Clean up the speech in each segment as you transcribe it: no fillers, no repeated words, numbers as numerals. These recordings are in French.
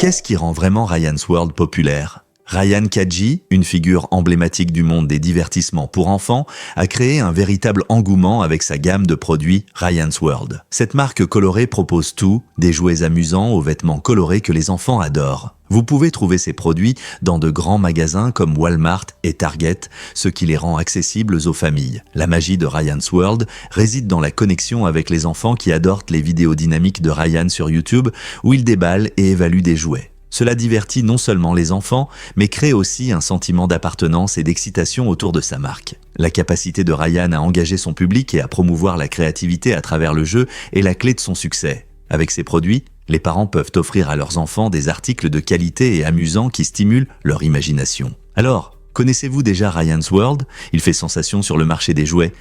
Qu'est-ce qui rend vraiment Ryan's World populaire ? Ryan Kaji, une figure emblématique du monde des divertissements pour enfants, a créé un véritable engouement avec sa gamme de produits Ryan's World. Cette marque colorée propose tout, des jouets amusants aux vêtements colorés que les enfants adorent. Vous pouvez trouver ces produits dans de grands magasins comme Walmart et Target, ce qui les rend accessibles aux familles. La magie de Ryan's World réside dans la connexion avec les enfants qui adorent les vidéos dynamiques de Ryan sur YouTube où il déballe et évalue des jouets. Cela divertit non seulement les enfants, mais crée aussi un sentiment d'appartenance et d'excitation autour de sa marque. La capacité de Ryan à engager son public et à promouvoir la créativité à travers le jeu est la clé de son succès. Avec ses produits, les parents peuvent offrir à leurs enfants des articles de qualité et amusants qui stimulent leur imagination. Alors, connaissez-vous déjà Ryan's World ? Il fait sensation sur le marché des jouets.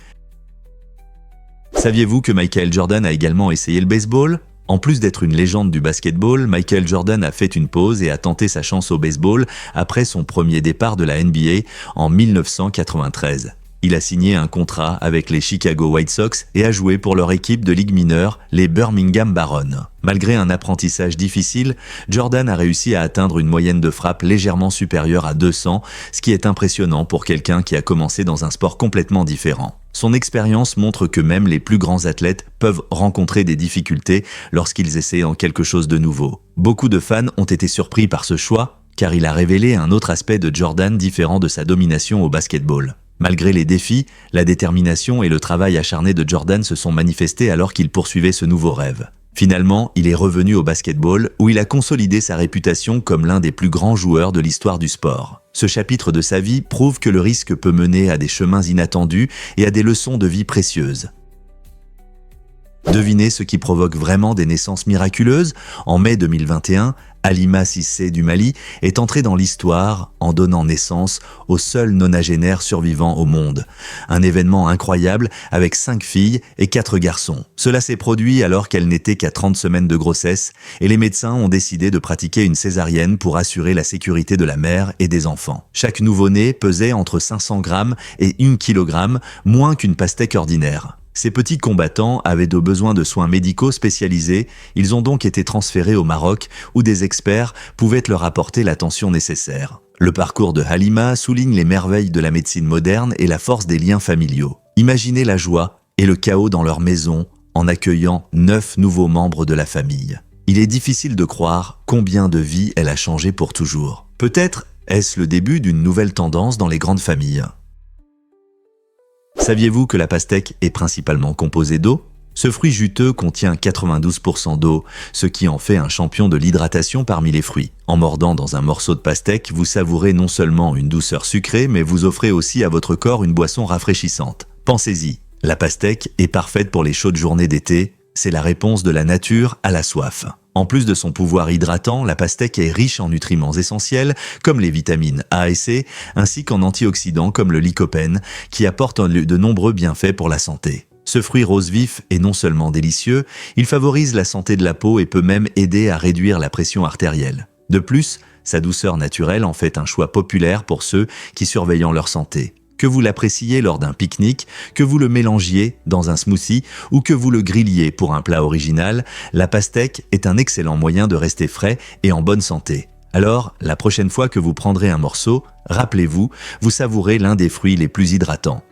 Saviez-vous que Michael Jordan a également essayé le baseball ? En plus d'être une légende du basketball, Michael Jordan a fait une pause et a tenté sa chance au baseball après son premier départ de la NBA en 1993. Il a signé un contrat avec les Chicago White Sox et a joué pour leur équipe de ligue mineure, les Birmingham Barons. Malgré un apprentissage difficile, Jordan a réussi à atteindre une moyenne de frappe légèrement supérieure à 200, ce qui est impressionnant pour quelqu'un qui a commencé dans un sport complètement différent. Son expérience montre que même les plus grands athlètes peuvent rencontrer des difficultés lorsqu'ils essaient en quelque chose de nouveau. Beaucoup de fans ont été surpris par ce choix, car il a révélé un autre aspect de Jordan différent de sa domination au basketball. Malgré les défis, la détermination et le travail acharné de Jordan se sont manifestés alors qu'il poursuivait ce nouveau rêve. Finalement, il est revenu au basketball où il a consolidé sa réputation comme l'un des plus grands joueurs de l'histoire du sport. Ce chapitre de sa vie prouve que le risque peut mener à des chemins inattendus et à des leçons de vie précieuses. Devinez ce qui provoque vraiment des naissances miraculeuses ? En mai 2021, Halima Cissé du Mali est entrée dans l'histoire en donnant naissance au seul nonagénaire survivant au monde. Un événement incroyable avec 5 filles et 4 garçons. Cela s'est produit alors qu'elle n'était qu'à 30 semaines de grossesse et les médecins ont décidé de pratiquer une césarienne pour assurer la sécurité de la mère et des enfants. Chaque nouveau-né pesait entre 500 grammes et 1 kg, moins qu'une pastèque ordinaire. Ces petits combattants avaient besoin de soins médicaux spécialisés, ils ont donc été transférés au Maroc où des experts pouvaient leur apporter l'attention nécessaire. Le parcours de Halima souligne les merveilles de la médecine moderne et la force des liens familiaux. Imaginez la joie et le chaos dans leur maison en accueillant 9 nouveaux membres de la famille. Il est difficile de croire combien de vies elle a changé pour toujours. Peut-être est-ce le début d'une nouvelle tendance dans les grandes familles. Saviez-vous que la pastèque est principalement composée d'eau ? Ce fruit juteux contient 92% d'eau, ce qui en fait un champion de l'hydratation parmi les fruits. En mordant dans un morceau de pastèque, vous savourez non seulement une douceur sucrée, mais vous offrez aussi à votre corps une boisson rafraîchissante. Pensez-y, la pastèque est parfaite pour les chaudes journées d'été, c'est la réponse de la nature à la soif. En plus de son pouvoir hydratant, la pastèque est riche en nutriments essentiels comme les vitamines A et C, ainsi qu'en antioxydants comme le lycopène, qui apportent de nombreux bienfaits pour la santé. Ce fruit rose vif est non seulement délicieux, il favorise la santé de la peau et peut même aider à réduire la pression artérielle. De plus, sa douceur naturelle en fait un choix populaire pour ceux qui surveillent leur santé. Que vous l'appréciez lors d'un pique-nique, que vous le mélangiez dans un smoothie ou que vous le grilliez pour un plat original, la pastèque est un excellent moyen de rester frais et en bonne santé. Alors, la prochaine fois que vous prendrez un morceau, rappelez-vous, vous savourez l'un des fruits les plus hydratants.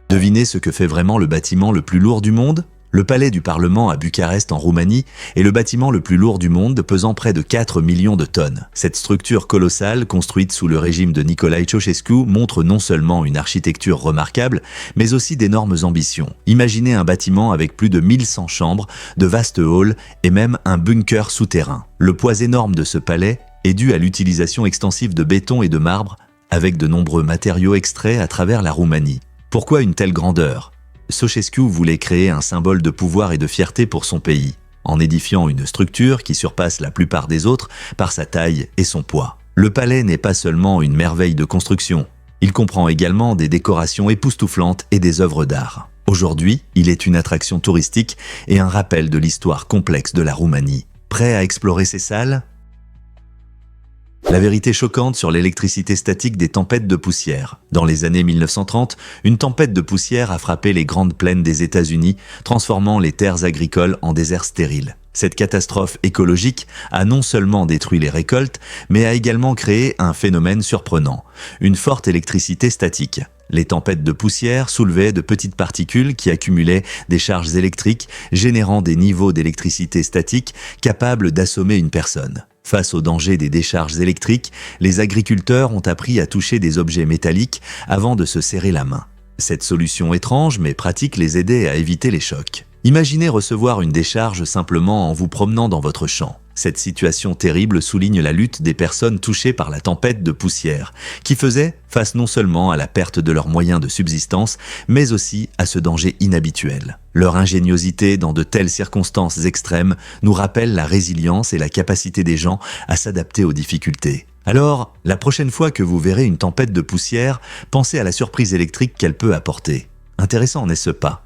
Devinez ce que fait vraiment le bâtiment le plus lourd du monde ? Le palais du Parlement à Bucarest en Roumanie est le bâtiment le plus lourd du monde, pesant près de 4 millions de tonnes. Cette structure colossale, construite sous le régime de Nicolae Ceausescu, montre non seulement une architecture remarquable, mais aussi d'énormes ambitions. Imaginez un bâtiment avec plus de 1100 chambres, de vastes halls et même un bunker souterrain. Le poids énorme de ce palais est dû à l'utilisation extensive de béton et de marbre, avec de nombreux matériaux extraits à travers la Roumanie. Pourquoi une telle grandeur ? Ceausescu voulait créer un symbole de pouvoir et de fierté pour son pays, en édifiant une structure qui surpasse la plupart des autres par sa taille et son poids. Le palais n'est pas seulement une merveille de construction, il comprend également des décorations époustouflantes et des œuvres d'art. Aujourd'hui, il est une attraction touristique et un rappel de l'histoire complexe de la Roumanie. Prêt à explorer ces salles ? La vérité choquante sur l'électricité statique des tempêtes de poussière. Dans les années 1930, une tempête de poussière a frappé les grandes plaines des États-Unis, transformant les terres agricoles en déserts stériles. Cette catastrophe écologique a non seulement détruit les récoltes, mais a également créé un phénomène surprenant, une forte électricité statique. Les tempêtes de poussière soulevaient de petites particules qui accumulaient des charges électriques, générant des niveaux d'électricité statique capables d'assommer une personne. Face au danger des décharges électriques, les agriculteurs ont appris à toucher des objets métalliques avant de se serrer la main. Cette solution étrange mais pratique les aidait à éviter les chocs. Imaginez recevoir une décharge simplement en vous promenant dans votre champ. Cette situation terrible souligne la lutte des personnes touchées par la tempête de poussière, qui faisaient face non seulement à la perte de leurs moyens de subsistance, mais aussi à ce danger inhabituel. Leur ingéniosité dans de telles circonstances extrêmes nous rappelle la résilience et la capacité des gens à s'adapter aux difficultés. Alors, la prochaine fois que vous verrez une tempête de poussière, pensez à la surprise électrique qu'elle peut apporter. Intéressant, n'est-ce pas ?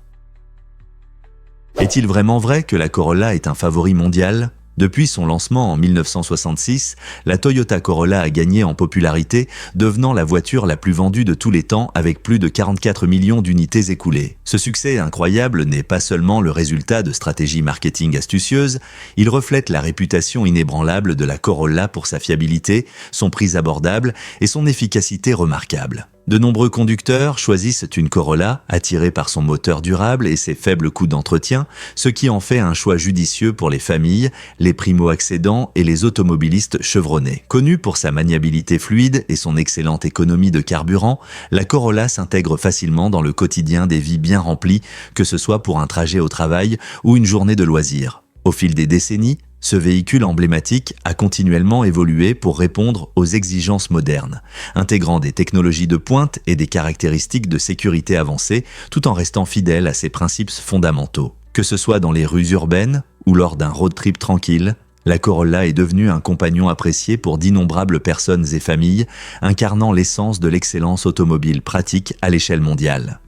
Est-il vraiment vrai que la Corolla est un favori mondial ? Depuis son lancement en 1966, la Toyota Corolla a gagné en popularité, devenant la voiture la plus vendue de tous les temps avec plus de 44 millions d'unités écoulées. Ce succès incroyable n'est pas seulement le résultat de stratégies marketing astucieuses, il reflète la réputation inébranlable de la Corolla pour sa fiabilité, son prix abordable et son efficacité remarquable. De nombreux conducteurs choisissent une Corolla, attirés par son moteur durable et ses faibles coûts d'entretien, ce qui en fait un choix judicieux pour les familles, les primo-accédants et les automobilistes chevronnés. Connue pour sa maniabilité fluide et son excellente économie de carburant, la Corolla s'intègre facilement dans le quotidien des vies bien remplies, que ce soit pour un trajet au travail ou une journée de loisirs. Au fil des décennies, ce véhicule emblématique a continuellement évolué pour répondre aux exigences modernes, intégrant des technologies de pointe et des caractéristiques de sécurité avancées, tout en restant fidèle à ses principes fondamentaux. Que ce soit dans les rues urbaines ou lors d'un road trip tranquille, la Corolla est devenue un compagnon apprécié pour d'innombrables personnes et familles, incarnant l'essence de l'excellence automobile pratique à l'échelle mondiale.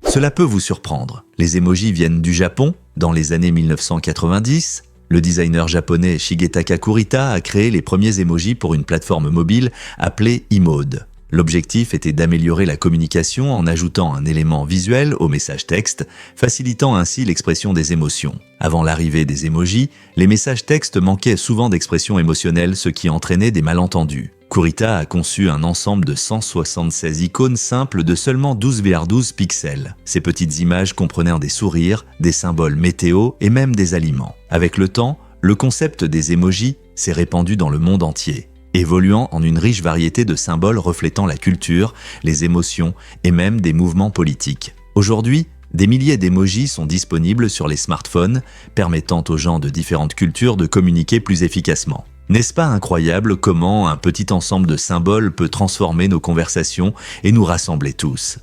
Cela peut vous surprendre. Les emojis viennent du Japon. Dans les années 1990, le designer japonais Shigetaka Kurita a créé les premiers emojis pour une plateforme mobile appelée e-mode. L'objectif était d'améliorer la communication en ajoutant un élément visuel au message texte, facilitant ainsi l'expression des émotions. Avant l'arrivée des emojis, les messages textes manquaient souvent d'expression émotionnelle, ce qui entraînait des malentendus. Kurita a conçu un ensemble de 176 icônes simples de seulement 12,12 pixels. Ces petites images comprenaient des sourires, des symboles météo et même des aliments. Avec le temps, le concept des emojis s'est répandu dans le monde entier, évoluant en une riche variété de symboles reflétant la culture, les émotions et même des mouvements politiques. Aujourd'hui, des milliers d'émojis sont disponibles sur les smartphones, permettant aux gens de différentes cultures de communiquer plus efficacement. N'est-ce pas incroyable comment un petit ensemble de symboles peut transformer nos conversations et nous rassembler tous ?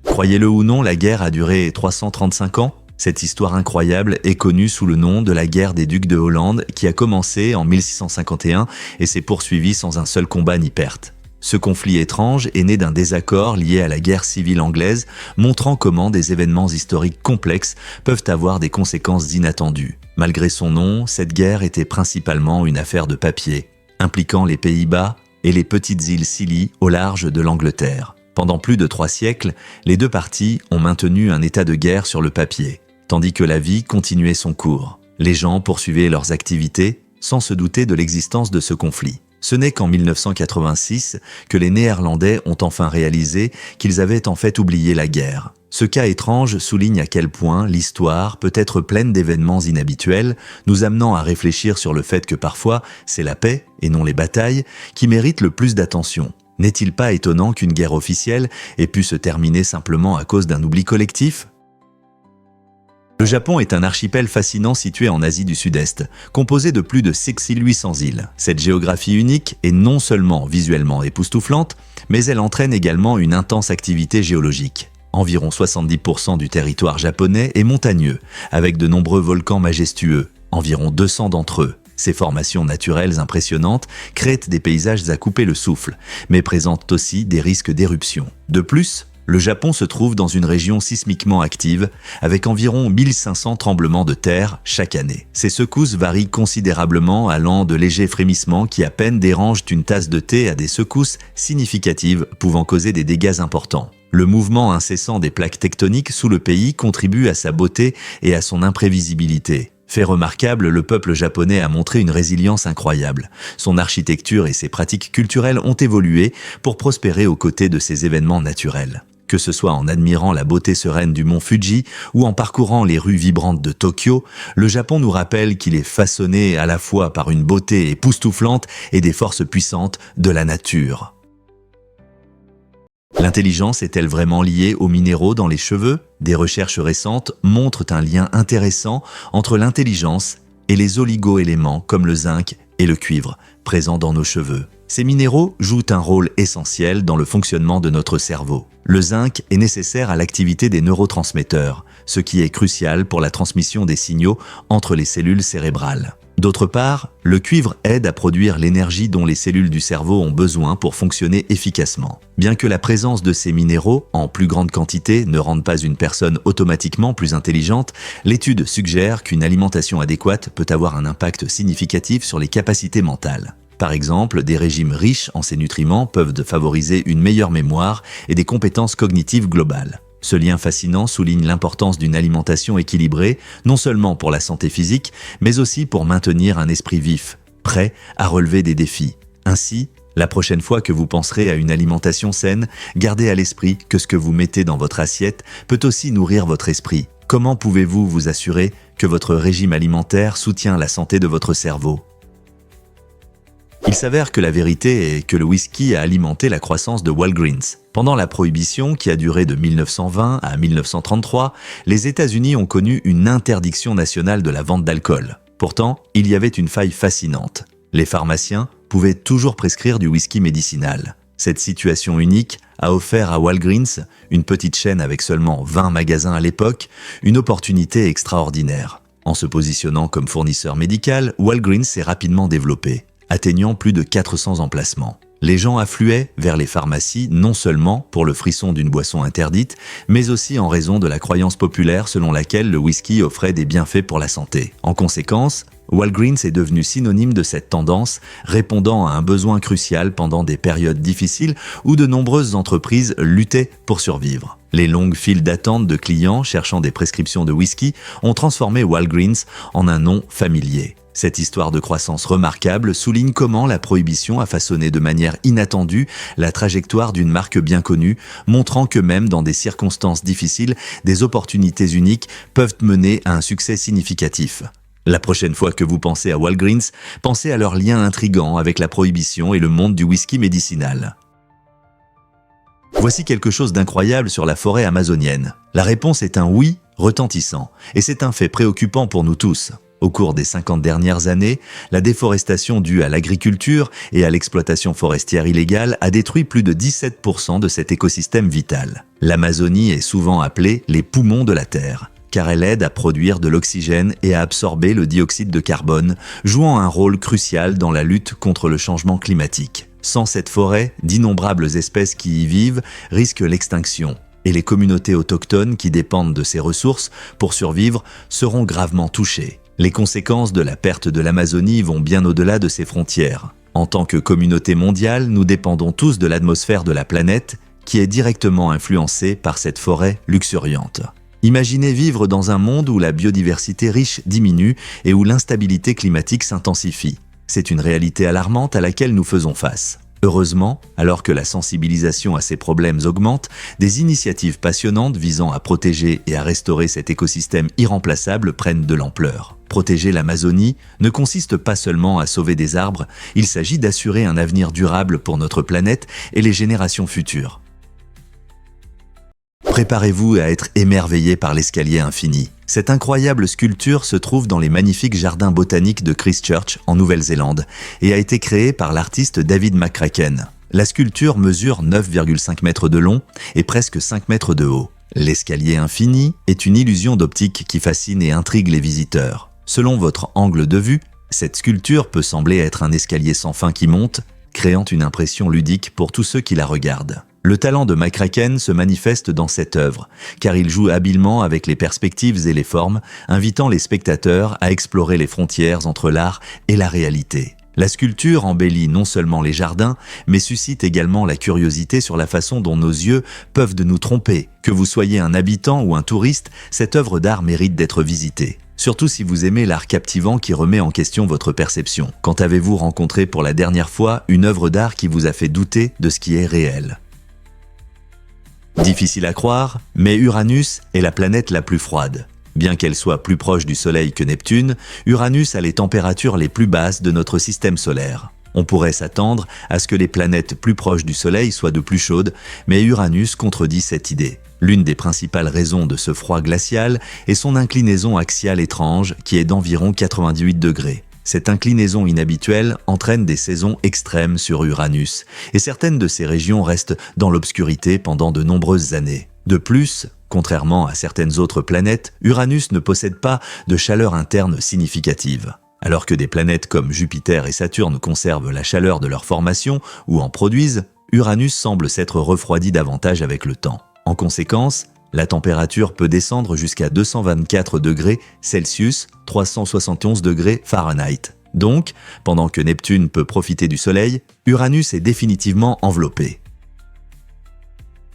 Croyez-le ou non, la guerre a duré 335 ans. Cette histoire incroyable est connue sous le nom de la guerre des ducs de Hollande qui a commencé en 1651 et s'est poursuivie sans un seul combat ni perte. Ce conflit étrange est né d'un désaccord lié à la guerre civile anglaise, montrant comment des événements historiques complexes peuvent avoir des conséquences inattendues. Malgré son nom, cette guerre était principalement une affaire de papier, impliquant les Pays-Bas et les petites îles Scilly au large de l'Angleterre. Pendant plus de 3 siècles, les deux parties ont maintenu un état de guerre sur le papier, tandis que la vie continuait son cours. Les gens poursuivaient leurs activités sans se douter de l'existence de ce conflit. Ce n'est qu'en 1986 que les Néerlandais ont enfin réalisé qu'ils avaient en fait oublié la guerre. Ce cas étrange souligne à quel point l'histoire peut être pleine d'événements inhabituels, nous amenant à réfléchir sur le fait que parfois, c'est la paix, et non les batailles, qui méritent le plus d'attention. N'est-il pas étonnant qu'une guerre officielle ait pu se terminer simplement à cause d'un oubli collectif ? Le Japon est un archipel fascinant situé en Asie du Sud-Est, composé de plus de 6800 îles. Cette géographie unique est non seulement visuellement époustouflante, mais elle entraîne également une intense activité géologique. Environ 70% du territoire japonais est montagneux, avec de nombreux volcans majestueux, environ 200 d'entre eux. Ces formations naturelles impressionnantes créent des paysages à couper le souffle, mais présentent aussi des risques d'éruption. De plus, Le Japon se trouve dans une région sismiquement active, avec environ 1500 tremblements de terre chaque année. Ces secousses varient considérablement, allant de légers frémissements qui à peine dérangent une tasse de thé à des secousses significatives pouvant causer des dégâts importants. Le mouvement incessant des plaques tectoniques sous le pays contribue à sa beauté et à son imprévisibilité. Fait remarquable, le peuple japonais a montré une résilience incroyable. Son architecture et ses pratiques culturelles ont évolué pour prospérer aux côtés de ces événements naturels. Que ce soit en admirant la beauté sereine du mont Fuji ou en parcourant les rues vibrantes de Tokyo, le Japon nous rappelle qu'il est façonné à la fois par une beauté époustouflante et des forces puissantes de la nature. L'intelligence est-elle vraiment liée aux minéraux dans les cheveux? Des recherches récentes montrent un lien intéressant entre l'intelligence et les oligo-éléments comme le zinc et le cuivre présents dans nos cheveux. Ces minéraux jouent un rôle essentiel dans le fonctionnement de notre cerveau. Le zinc est nécessaire à l'activité des neurotransmetteurs, ce qui est crucial pour la transmission des signaux entre les cellules cérébrales. D'autre part, le cuivre aide à produire l'énergie dont les cellules du cerveau ont besoin pour fonctionner efficacement. Bien que la présence de ces minéraux, en plus grande quantité, ne rende pas une personne automatiquement plus intelligente, l'étude suggère qu'une alimentation adéquate peut avoir un impact significatif sur les capacités mentales. Par exemple, des régimes riches en ces nutriments peuvent favoriser une meilleure mémoire et des compétences cognitives globales. Ce lien fascinant souligne l'importance d'une alimentation équilibrée, non seulement pour la santé physique, mais aussi pour maintenir un esprit vif, prêt à relever des défis. Ainsi, la prochaine fois que vous penserez à une alimentation saine, gardez à l'esprit que ce que vous mettez dans votre assiette peut aussi nourrir votre esprit. Comment pouvez-vous vous assurer que votre régime alimentaire soutient la santé de votre cerveau ? Il s'avère que la vérité est que le whisky a alimenté la croissance de Walgreens. Pendant la prohibition, qui a duré de 1920 à 1933, les États-Unis ont connu une interdiction nationale de la vente d'alcool. Pourtant, il y avait une faille fascinante. Les pharmaciens pouvaient toujours prescrire du whisky médicinal. Cette situation unique a offert à Walgreens, une petite chaîne avec seulement 20 magasins à l'époque, une opportunité extraordinaire. En se positionnant comme fournisseur médical, Walgreens s'est rapidement développé, atteignant plus de 400 emplacements. Les gens affluaient vers les pharmacies non seulement pour le frisson d'une boisson interdite, mais aussi en raison de la croyance populaire selon laquelle le whisky offrait des bienfaits pour la santé. En conséquence, Walgreens est devenu synonyme de cette tendance, répondant à un besoin crucial pendant des périodes difficiles où de nombreuses entreprises luttaient pour survivre. Les longues files d'attente de clients cherchant des prescriptions de whisky ont transformé Walgreens en un nom familier. Cette histoire de croissance remarquable souligne comment la prohibition a façonné de manière inattendue la trajectoire d'une marque bien connue, montrant que même dans des circonstances difficiles, des opportunités uniques peuvent mener à un succès significatif. La prochaine fois que vous pensez à Walgreens, pensez à leur lien intrigant avec la prohibition et le monde du whisky médicinal. Voici quelque chose d'incroyable sur la forêt amazonienne. La réponse est un oui retentissant, et c'est un fait préoccupant pour nous tous. Au cours des 50 dernières années, la déforestation due à l'agriculture et à l'exploitation forestière illégale a détruit plus de 17% de cet écosystème vital. L'Amazonie est souvent appelée les poumons de la Terre, car elle aide à produire de l'oxygène et à absorber le dioxyde de carbone, jouant un rôle crucial dans la lutte contre le changement climatique. Sans cette forêt, d'innombrables espèces qui y vivent risquent l'extinction, et les communautés autochtones qui dépendent de ces ressources pour survivre seront gravement touchées. Les conséquences de la perte de l'Amazonie vont bien au-delà de ses frontières. En tant que communauté mondiale, nous dépendons tous de l'atmosphère de la planète qui est directement influencée par cette forêt luxuriante. Imaginez vivre dans un monde où la biodiversité riche diminue et où l'instabilité climatique s'intensifie. C'est une réalité alarmante à laquelle nous faisons face. Heureusement, alors que la sensibilisation à ces problèmes augmente, des initiatives passionnantes visant à protéger et à restaurer cet écosystème irremplaçable prennent de l'ampleur. Protéger l'Amazonie ne consiste pas seulement à sauver des arbres, il s'agit d'assurer un avenir durable pour notre planète et les générations futures. Préparez-vous à être émerveillé par l'escalier infini. Cette incroyable sculpture se trouve dans les magnifiques jardins botaniques de Christchurch en Nouvelle-Zélande et a été créée par l'artiste David McCracken. La sculpture mesure 9,5 mètres de long et presque 5 mètres de haut. L'escalier infini est une illusion d'optique qui fascine et intrigue les visiteurs. Selon votre angle de vue, cette sculpture peut sembler être un escalier sans fin qui monte, créant une impression ludique pour tous ceux qui la regardent. Le talent de McCracken se manifeste dans cette œuvre, car il joue habilement avec les perspectives et les formes, invitant les spectateurs à explorer les frontières entre l'art et la réalité. La sculpture embellit non seulement les jardins, mais suscite également la curiosité sur la façon dont nos yeux peuvent nous tromper. Que vous soyez un habitant ou un touriste, cette œuvre d'art mérite d'être visitée. Surtout si vous aimez l'art captivant qui remet en question votre perception. Quand avez-vous rencontré pour la dernière fois une œuvre d'art qui vous a fait douter de ce qui est réel ? Difficile à croire, mais Uranus est la planète la plus froide. Bien qu'elle soit plus proche du Soleil que Neptune, Uranus a les températures les plus basses de notre système solaire. On pourrait s'attendre à ce que les planètes plus proches du Soleil soient de plus chaudes, mais Uranus contredit cette idée. L'une des principales raisons de ce froid glacial est son inclinaison axiale étrange qui est d'environ 98 degrés. Cette inclinaison inhabituelle entraîne des saisons extrêmes sur Uranus, et certaines de ces régions restent dans l'obscurité pendant de nombreuses années. De plus, contrairement à certaines autres planètes, Uranus ne possède pas de chaleur interne significative. Alors que des planètes comme Jupiter et Saturne conservent la chaleur de leur formation ou en produisent, Uranus semble s'être refroidi davantage avec le temps. En conséquence, la température peut descendre jusqu'à 224 degrés Celsius, 371 degrés Fahrenheit. Donc, pendant que Neptune peut profiter du Soleil, Uranus est définitivement enveloppé.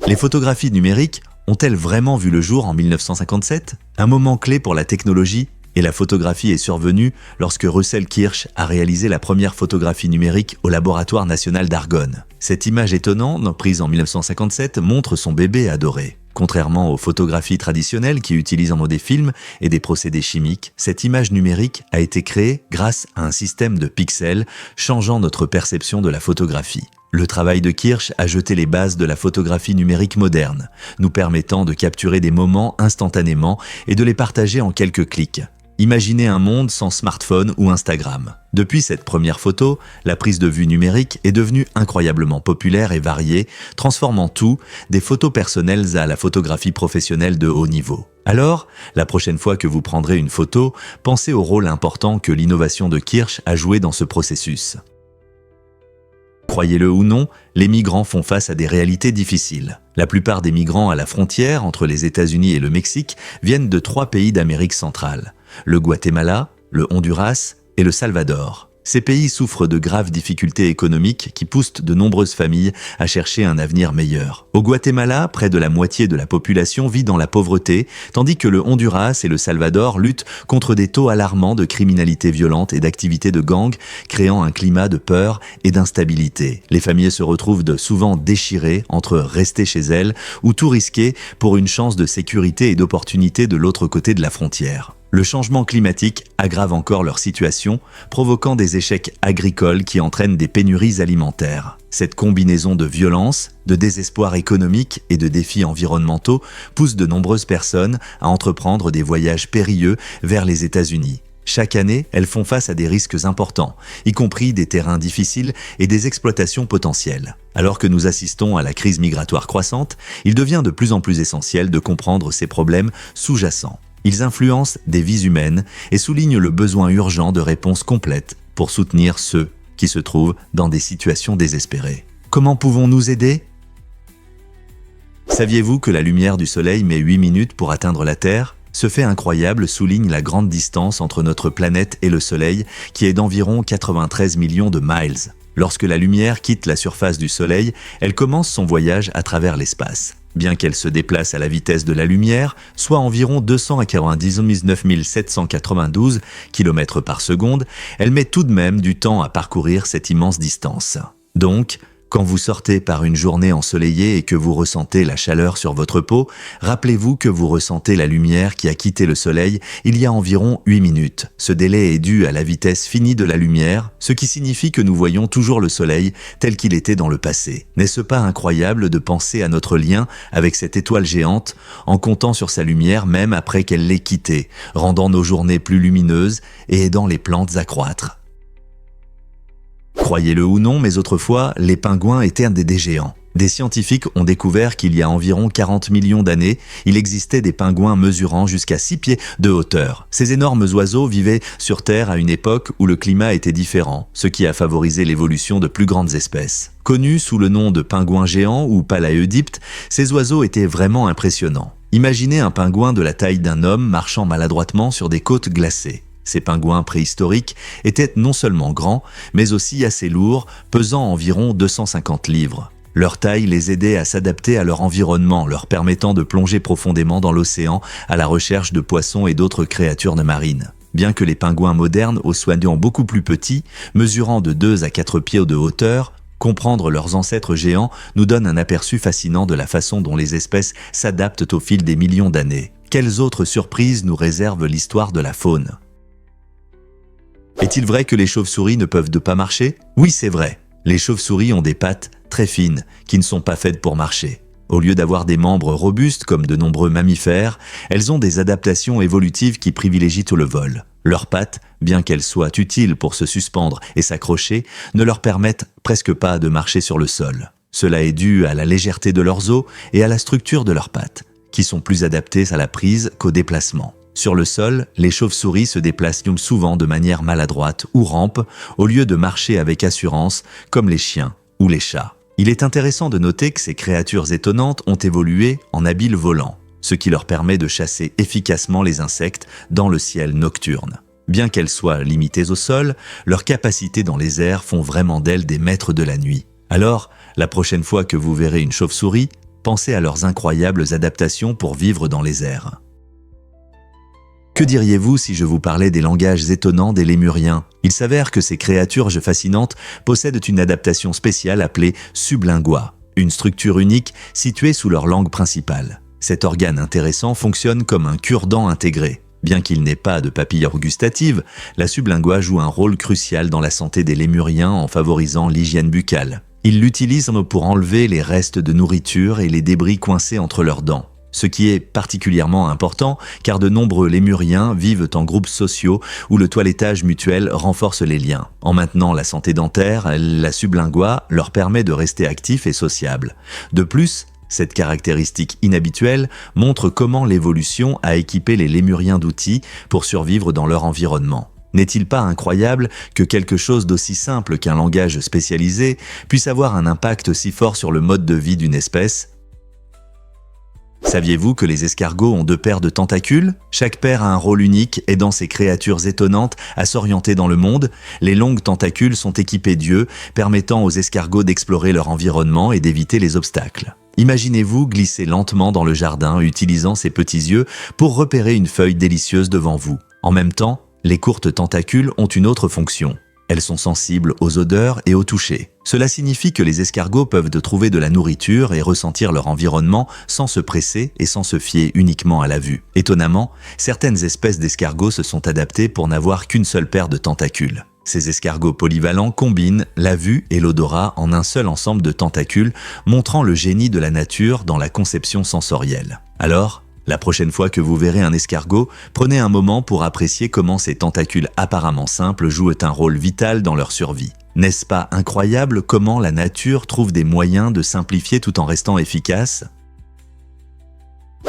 Les photographies numériques ont-elles vraiment vu le jour en 1957 ? Un moment clé pour la technologie et la photographie est survenu lorsque Russell Kirch a réalisé la première photographie numérique au Laboratoire national d'Argonne. Cette image étonnante, prise en 1957, montre son bébé adoré. Contrairement aux photographies traditionnelles qui utilisent des films et des procédés chimiques, cette image numérique a été créée grâce à un système de pixels changeant notre perception de la photographie. Le travail de Kirch a jeté les bases de la photographie numérique moderne, nous permettant de capturer des moments instantanément et de les partager en quelques clics. Imaginez un monde sans smartphone ou Instagram. Depuis cette première photo, la prise de vue numérique est devenue incroyablement populaire et variée, transformant tout, des photos personnelles à la photographie professionnelle de haut niveau. Alors, la prochaine fois que vous prendrez une photo, pensez au rôle important que l'innovation de Kirch a joué dans ce processus. Croyez-le ou non, les migrants font face à des réalités difficiles. La plupart des migrants à la frontière entre les États-Unis et le Mexique viennent de 3 pays d'Amérique centrale, le Guatemala, le Honduras et le Salvador. Ces pays souffrent de graves difficultés économiques qui poussent de nombreuses familles à chercher un avenir meilleur. Au Guatemala, près de la moitié de la population vit dans la pauvreté, tandis que le Honduras et le Salvador luttent contre des taux alarmants de criminalité violente et d'activités de gangs, créant un climat de peur et d'instabilité. Les familles se retrouvent souvent déchirées entre rester chez elles ou tout risquer pour une chance de sécurité et d'opportunité de l'autre côté de la frontière. Le changement climatique aggrave encore leur situation, provoquant des échecs agricoles qui entraînent des pénuries alimentaires. Cette combinaison de violence, de désespoir économique et de défis environnementaux pousse de nombreuses personnes à entreprendre des voyages périlleux vers les États-Unis. Chaque année, elles font face à des risques importants, y compris des terrains difficiles et des exploitations potentielles. Alors que nous assistons à la crise migratoire croissante, il devient de plus en plus essentiel de comprendre ces problèmes sous-jacents. Ils influencent des vies humaines et soulignent le besoin urgent de réponses complètes pour soutenir ceux qui se trouvent dans des situations désespérées. Comment pouvons-nous aider ? Saviez-vous que la lumière du Soleil met 8 minutes pour atteindre la Terre ? Ce fait incroyable souligne la grande distance entre notre planète et le Soleil, qui est d'environ 93 millions de miles. Lorsque la lumière quitte la surface du Soleil, elle commence son voyage à travers l'espace. Bien qu'elle se déplace à la vitesse de la lumière, soit environ 299 792 km par seconde, elle met tout de même du temps à parcourir cette immense distance. Donc, quand vous sortez par une journée ensoleillée et que vous ressentez la chaleur sur votre peau, rappelez-vous que vous ressentez la lumière qui a quitté le Soleil il y a environ 8 minutes. Ce délai est dû à la vitesse finie de la lumière, ce qui signifie que nous voyons toujours le Soleil tel qu'il était dans le passé. N'est-ce pas incroyable de penser à notre lien avec cette étoile géante en comptant sur sa lumière même après qu'elle l'ait quittée, rendant nos journées plus lumineuses et aidant les plantes à croître ? Croyez-le ou non, mais autrefois, les pingouins étaient des géants. Des scientifiques ont découvert qu'il y a environ 40 millions d'années, il existait des pingouins mesurant jusqu'à 6 pieds de hauteur. Ces énormes oiseaux vivaient sur Terre à une époque où le climat était différent, ce qui a favorisé l'évolution de plus grandes espèces. Connus sous le nom de pingouins géants ou palaeodiptes, ces oiseaux étaient vraiment impressionnants. Imaginez un pingouin de la taille d'un homme marchant maladroitement sur des côtes glacées. Ces pingouins préhistoriques étaient non seulement grands, mais aussi assez lourds, pesant environ 250 livres. Leur taille les aidait à s'adapter à leur environnement, leur permettant de plonger profondément dans l'océan à la recherche de poissons et d'autres créatures marines. Bien que les pingouins modernes aux soignants beaucoup plus petits, mesurant de 2 à 4 pieds de hauteur, comprendre leurs ancêtres géants nous donne un aperçu fascinant de la façon dont les espèces s'adaptent au fil des millions d'années. Quelles autres surprises nous réserve l'histoire de la faune? Est-il vrai que les chauves-souris ne peuvent pas marcher? Oui, c'est vrai. Les chauves-souris ont des pattes très fines qui ne sont pas faites pour marcher. Au lieu d'avoir des membres robustes comme de nombreux mammifères, elles ont des adaptations évolutives qui privilégient le vol. Leurs pattes, bien qu'elles soient utiles pour se suspendre et s'accrocher, ne leur permettent presque pas de marcher sur le sol. Cela est dû à la légèreté de leurs os et à la structure de leurs pattes, qui sont plus adaptées à la prise qu'au déplacement. Sur le sol, les chauves-souris se déplacent souvent de manière maladroite ou rampent au lieu de marcher avec assurance comme les chiens ou les chats. Il est intéressant de noter que ces créatures étonnantes ont évolué en habiles volants, ce qui leur permet de chasser efficacement les insectes dans le ciel nocturne. Bien qu'elles soient limitées au sol, leurs capacités dans les airs font vraiment d'elles des maîtres de la nuit. Alors, la prochaine fois que vous verrez une chauve-souris, pensez à leurs incroyables adaptations pour vivre dans les airs. Que diriez-vous si je vous parlais des langages étonnants des lémuriens? Il s'avère que ces créatures fascinantes possèdent une adaptation spéciale appelée sublingua, une structure unique située sous leur langue principale. Cet organe intéressant fonctionne comme un cure-dent intégré. Bien qu'il n'ait pas de papille gustative, la sublingua joue un rôle crucial dans la santé des lémuriens en favorisant l'hygiène buccale. Ils l'utilisent pour enlever les restes de nourriture et les débris coincés entre leurs dents. Ce qui est particulièrement important car de nombreux lémuriens vivent en groupes sociaux où le toilettage mutuel renforce les liens. En maintenant la santé dentaire, la sublingua leur permet de rester actifs et sociables. De plus, cette caractéristique inhabituelle montre comment l'évolution a équipé les lémuriens d'outils pour survivre dans leur environnement. N'est-il pas incroyable que quelque chose d'aussi simple qu'un langage spécialisé puisse avoir un impact si fort sur le mode de vie d'une espèce ? Saviez-vous que les escargots ont 2 paires de tentacules? Chaque paire a un rôle unique, aidant ces créatures étonnantes à s'orienter dans le monde. Les longues tentacules sont équipées d'yeux, permettant aux escargots d'explorer leur environnement et d'éviter les obstacles. Imaginez-vous glisser lentement dans le jardin, utilisant ces petits yeux pour repérer une feuille délicieuse devant vous. En même temps, les courtes tentacules ont une autre fonction. Elles sont sensibles aux odeurs et au toucher. Cela signifie que les escargots peuvent trouver de la nourriture et ressentir leur environnement sans se presser et sans se fier uniquement à la vue. Étonnamment, certaines espèces d'escargots se sont adaptées pour n'avoir qu'une seule paire de tentacules. Ces escargots polyvalents combinent la vue et l'odorat en un seul ensemble de tentacules, montrant le génie de la nature dans la conception sensorielle. Alors, la prochaine fois que vous verrez un escargot, prenez un moment pour apprécier comment ces tentacules apparemment simples jouent un rôle vital dans leur survie. N'est-ce pas incroyable comment la nature trouve des moyens de simplifier tout en restant efficace?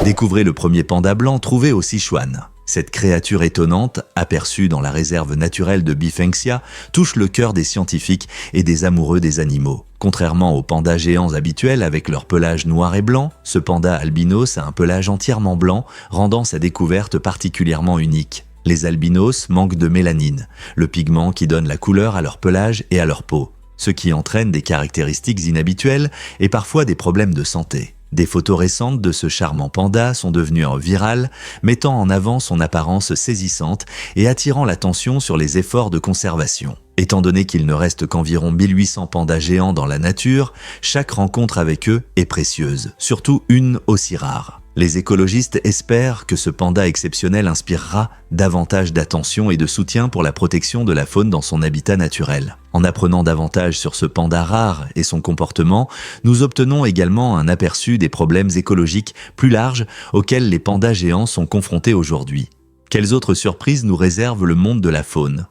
Découvrez le premier panda blanc trouvé au Sichuan. Cette créature étonnante, aperçue dans la réserve naturelle de Bifengxia, touche le cœur des scientifiques et des amoureux des animaux. Contrairement aux pandas géants habituels avec leur pelage noir et blanc, ce panda albinos a un pelage entièrement blanc, rendant sa découverte particulièrement unique. Les albinos manquent de mélanine, le pigment qui donne la couleur à leur pelage et à leur peau, ce qui entraîne des caractéristiques inhabituelles et parfois des problèmes de santé. Des photos récentes de ce charmant panda sont devenues virales, mettant en avant son apparence saisissante et attirant l'attention sur les efforts de conservation. Étant donné qu'il ne reste qu'environ 1800 pandas géants dans la nature, chaque rencontre avec eux est précieuse, surtout une aussi rare. Les écologistes espèrent que ce panda exceptionnel inspirera davantage d'attention et de soutien pour la protection de la faune dans son habitat naturel. En apprenant davantage sur ce panda rare et son comportement, nous obtenons également un aperçu des problèmes écologiques plus larges auxquels les pandas géants sont confrontés aujourd'hui. Quelles autres surprises nous réserve le monde de la faune ?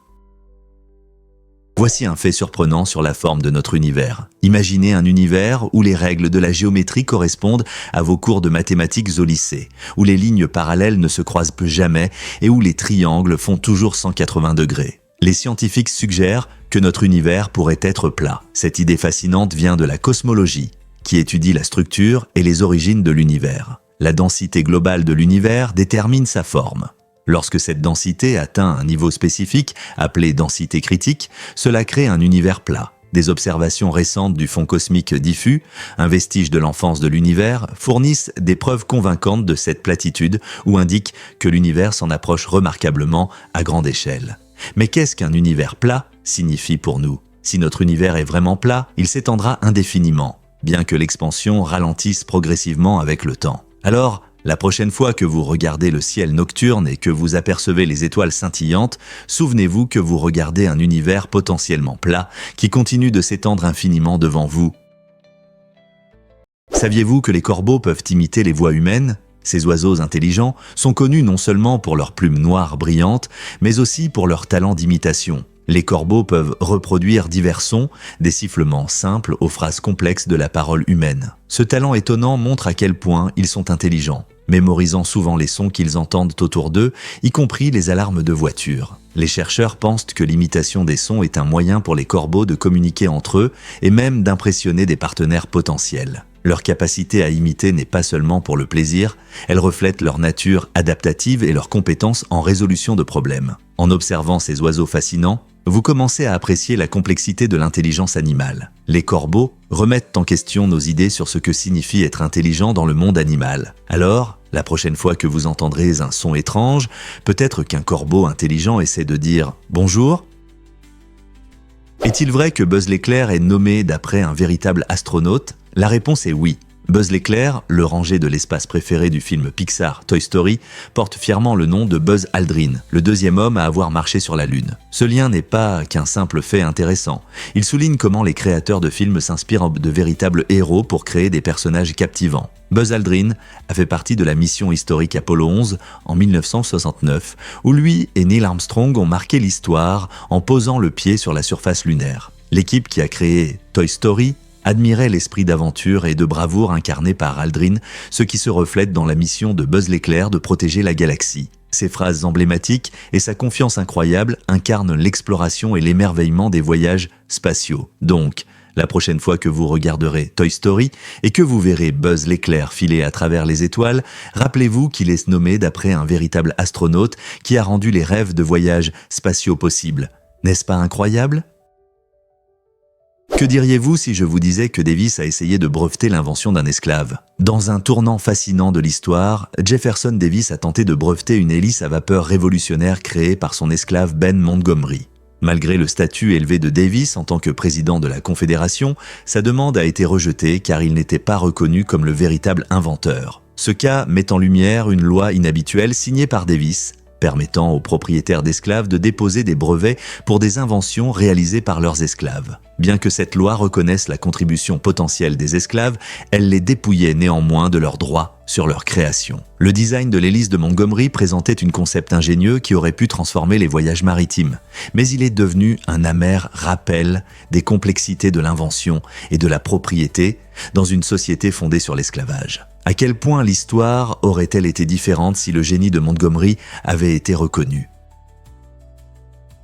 Voici un fait surprenant sur la forme de notre univers. Imaginez un univers où les règles de la géométrie correspondent à vos cours de mathématiques au lycée, où les lignes parallèles ne se croisent plus jamais et où les triangles font toujours 180 degrés. Les scientifiques suggèrent que notre univers pourrait être plat. Cette idée fascinante vient de la cosmologie, qui étudie la structure et les origines de l'univers. La densité globale de l'univers détermine sa forme. Lorsque cette densité atteint un niveau spécifique, appelé densité critique, cela crée un univers plat. Des observations récentes du fond cosmique diffus, un vestige de l'enfance de l'univers, fournissent des preuves convaincantes de cette platitude ou indiquent que l'univers s'en approche remarquablement à grande échelle. Mais qu'est-ce qu'un univers plat signifie pour nous? Si notre univers est vraiment plat, il s'étendra indéfiniment, bien que l'expansion ralentisse progressivement avec le temps. Alors, la prochaine fois que vous regardez le ciel nocturne et que vous apercevez les étoiles scintillantes, souvenez-vous que vous regardez un univers potentiellement plat qui continue de s'étendre infiniment devant vous. Saviez-vous que les corbeaux peuvent imiter les voix humaines? Ces oiseaux intelligents sont connus non seulement pour leurs plumes noires brillantes, mais aussi pour leur talent d'imitation. Les corbeaux peuvent reproduire divers sons, des sifflements simples aux phrases complexes de la parole humaine. Ce talent étonnant montre à quel point ils sont intelligents, mémorisant souvent les sons qu'ils entendent autour d'eux, y compris les alarmes de voiture. Les chercheurs pensent que l'imitation des sons est un moyen pour les corbeaux de communiquer entre eux et même d'impressionner des partenaires potentiels. Leur capacité à imiter n'est pas seulement pour le plaisir, elle reflète leur nature adaptative et leur compétence en résolution de problèmes. En observant ces oiseaux fascinants, vous commencez à apprécier la complexité de l'intelligence animale. Les corbeaux remettent en question nos idées sur ce que signifie être intelligent dans le monde animal. Alors, la prochaine fois que vous entendrez un son étrange, peut-être qu'un corbeau intelligent essaie de dire « Bonjour ». Est-il vrai que Buzz l'éclair est nommé d'après un véritable astronaute? La réponse est oui. Buzz l'éclair, le rangé de l'espace préféré du film Pixar Toy Story, porte fièrement le nom de Buzz Aldrin, le deuxième homme à avoir marché sur la Lune. Ce lien n'est pas qu'un simple fait intéressant. Il souligne comment les créateurs de films s'inspirent de véritables héros pour créer des personnages captivants. Buzz Aldrin a fait partie de la mission historique Apollo 11 en 1969, où lui et Neil Armstrong ont marqué l'histoire en posant le pied sur la surface lunaire. L'équipe qui a créé Toy Story admirait l'esprit d'aventure et de bravoure incarné par Aldrin, ce qui se reflète dans la mission de Buzz l'éclair de protéger la galaxie. Ses phrases emblématiques et sa confiance incroyable incarnent l'exploration et l'émerveillement des voyages spatiaux. Donc, la prochaine fois que vous regarderez Toy Story et que vous verrez Buzz l'éclair filer à travers les étoiles, rappelez-vous qu'il est nommé d'après un véritable astronaute qui a rendu les rêves de voyages spatiaux possibles. N'est-ce pas incroyable ? Que diriez-vous si je vous disais que Davis a essayé de breveter l'invention d'un esclave? Dans un tournant fascinant de l'histoire, Jefferson Davis a tenté de breveter une hélice à vapeur révolutionnaire créée par son esclave Ben Montgomery. Malgré le statut élevé de Davis en tant que président de la Confédération, sa demande a été rejetée car il n'était pas reconnu comme le véritable inventeur. Ce cas met en lumière une loi inhabituelle signée par Davis, permettant aux propriétaires d'esclaves de déposer des brevets pour des inventions réalisées par leurs esclaves. Bien que cette loi reconnaisse la contribution potentielle des esclaves, elle les dépouillait néanmoins de leurs droits sur leur création. Le design de l'hélice de Montgomery présentait un concept ingénieux qui aurait pu transformer les voyages maritimes, mais il est devenu un amer rappel des complexités de l'invention et de la propriété dans une société fondée sur l'esclavage. À quel point l'histoire aurait-elle été différente si le génie de Montgomery avait été reconnu?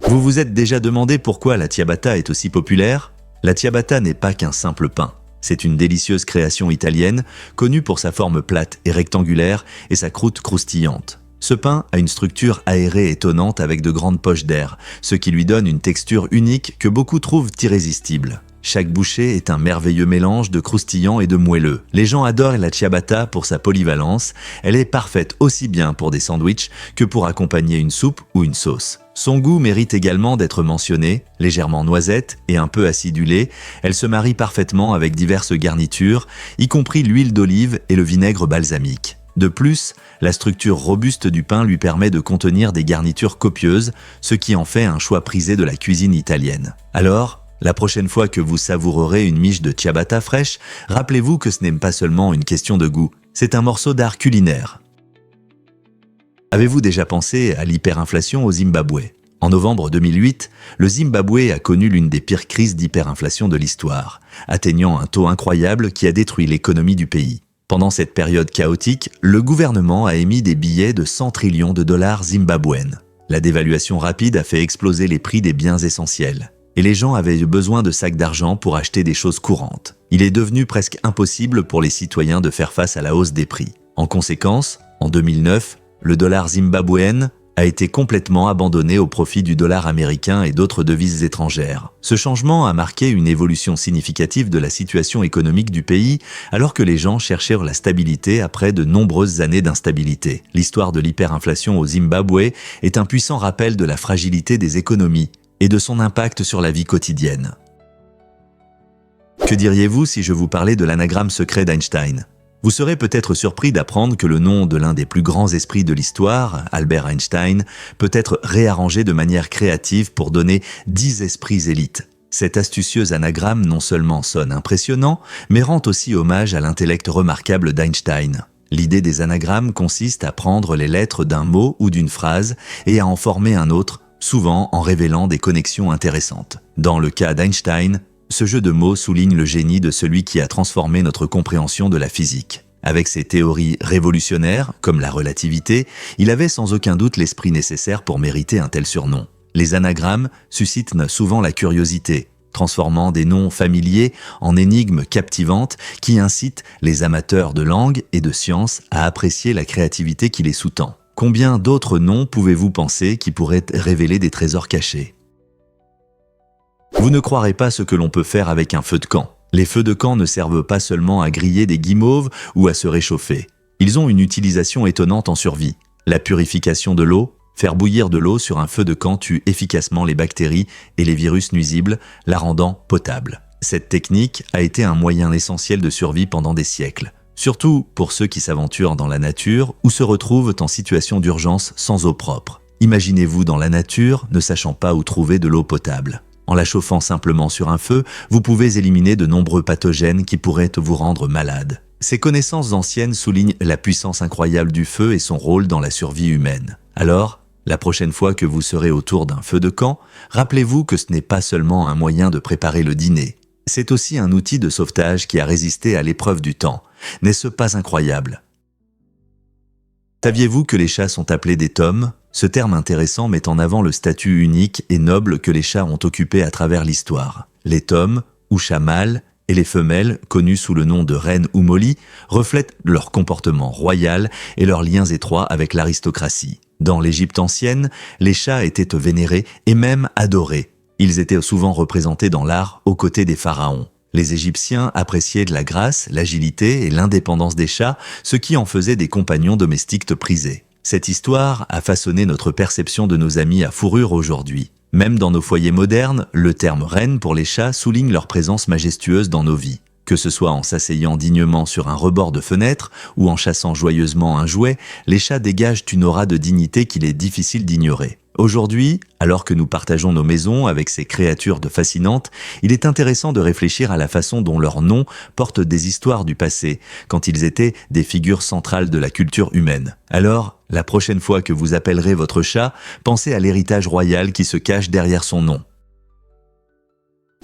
Vous vous êtes déjà demandé pourquoi la ciabatta est aussi populaire? La ciabatta n'est pas qu'un simple pain. C'est une délicieuse création italienne, connue pour sa forme plate et rectangulaire et sa croûte croustillante. Ce pain a une structure aérée étonnante avec de grandes poches d'air, ce qui lui donne une texture unique que beaucoup trouvent irrésistible. Chaque bouchée est un merveilleux mélange de croustillant et de moelleux. Les gens adorent la ciabatta pour sa polyvalence. Elle est parfaite aussi bien pour des sandwichs que pour accompagner une soupe ou une sauce. Son goût mérite également d'être mentionné, légèrement noisette et un peu acidulée. Elle se marie parfaitement avec diverses garnitures, y compris l'huile d'olive et le vinaigre balsamique. De plus, la structure robuste du pain lui permet de contenir des garnitures copieuses, ce qui en fait un choix prisé de la cuisine italienne. Alors, la prochaine fois que vous savourerez une miche de ciabatta fraîche, rappelez-vous que ce n'est pas seulement une question de goût, c'est un morceau d'art culinaire. Avez-vous déjà pensé à l'hyperinflation au Zimbabwe? En novembre 2008, le Zimbabwe a connu l'une des pires crises d'hyperinflation de l'histoire, atteignant un taux incroyable qui a détruit l'économie du pays. Pendant cette période chaotique, le gouvernement a émis des billets de 100 trillions de dollars zimbabwènes. La dévaluation rapide a fait exploser les prix des biens essentiels. Et les gens avaient besoin de sacs d'argent pour acheter des choses courantes. Il est devenu presque impossible pour les citoyens de faire face à la hausse des prix. En conséquence, en 2009, le dollar zimbabwéen a été complètement abandonné au profit du dollar américain et d'autres devises étrangères. Ce changement a marqué une évolution significative de la situation économique du pays, alors que les gens cherchèrent la stabilité après de nombreuses années d'instabilité. L'histoire de l'hyperinflation au Zimbabwe est un puissant rappel de la fragilité des économies et de son impact sur la vie quotidienne. Que diriez-vous si je vous parlais de l'anagramme secret d'Einstein ? Vous serez peut-être surpris d'apprendre que le nom de l'un des plus grands esprits de l'histoire, Albert Einstein, peut être réarrangé de manière créative pour donner 10 esprits élites. Cet astucieux anagramme non seulement sonne impressionnant, mais rend aussi hommage à l'intellect remarquable d'Einstein. L'idée des anagrammes consiste à prendre les lettres d'un mot ou d'une phrase et à en former un autre, souvent en révélant des connexions intéressantes. Dans le cas d'Einstein, ce jeu de mots souligne le génie de celui qui a transformé notre compréhension de la physique. Avec ses théories révolutionnaires, comme la relativité, il avait sans aucun doute l'esprit nécessaire pour mériter un tel surnom. Les anagrammes suscitent souvent la curiosité, transformant des noms familiers en énigmes captivantes qui incitent les amateurs de langue et de sciences à apprécier la créativité qui les sous-tend. Combien d'autres noms pouvez-vous penser qui pourraient révéler des trésors cachés ? Vous ne croirez pas ce que l'on peut faire avec un feu de camp. Les feux de camp ne servent pas seulement à griller des guimauves ou à se réchauffer. Ils ont une utilisation étonnante en survie. La purification de l'eau, faire bouillir de l'eau sur un feu de camp tue efficacement les bactéries et les virus nuisibles, la rendant potable. Cette technique a été un moyen essentiel de survie pendant des siècles, surtout pour ceux qui s'aventurent dans la nature ou se retrouvent en situation d'urgence sans eau propre. Imaginez-vous dans la nature ne sachant pas où trouver de l'eau potable. En la chauffant simplement sur un feu, vous pouvez éliminer de nombreux pathogènes qui pourraient vous rendre malade. Ces connaissances anciennes soulignent la puissance incroyable du feu et son rôle dans la survie humaine. Alors, la prochaine fois que vous serez autour d'un feu de camp, rappelez-vous que ce n'est pas seulement un moyen de préparer le dîner. C'est aussi un outil de sauvetage qui a résisté à l'épreuve du temps. N'est-ce pas incroyable ? Saviez-vous que les chats sont appelés des tomes ? Ce terme intéressant met en avant le statut unique et noble que les chats ont occupé à travers l'histoire. Les tomes, ou chats mâles, et les femelles, connues sous le nom de reines ou molis, reflètent leur comportement royal et leurs liens étroits avec l'aristocratie. Dans l'Égypte ancienne, les chats étaient vénérés et même adorés. Ils étaient souvent représentés dans l'art aux côtés des pharaons. Les Égyptiens appréciaient la grâce, l'agilité et l'indépendance des chats, ce qui en faisait des compagnons domestiques prisés. Cette histoire a façonné notre perception de nos amis à fourrure aujourd'hui. Même dans nos foyers modernes, le terme « reine » pour les chats souligne leur présence majestueuse dans nos vies. Que ce soit en s'asseyant dignement sur un rebord de fenêtre ou en chassant joyeusement un jouet, les chats dégagent une aura de dignité qu'il est difficile d'ignorer. Aujourd'hui, alors que nous partageons nos maisons avec ces créatures fascinantes, il est intéressant de réfléchir à la façon dont leurs noms portent des histoires du passé, quand ils étaient des figures centrales de la culture humaine. Alors, la prochaine fois que vous appellerez votre chat, pensez à l'héritage royal qui se cache derrière son nom.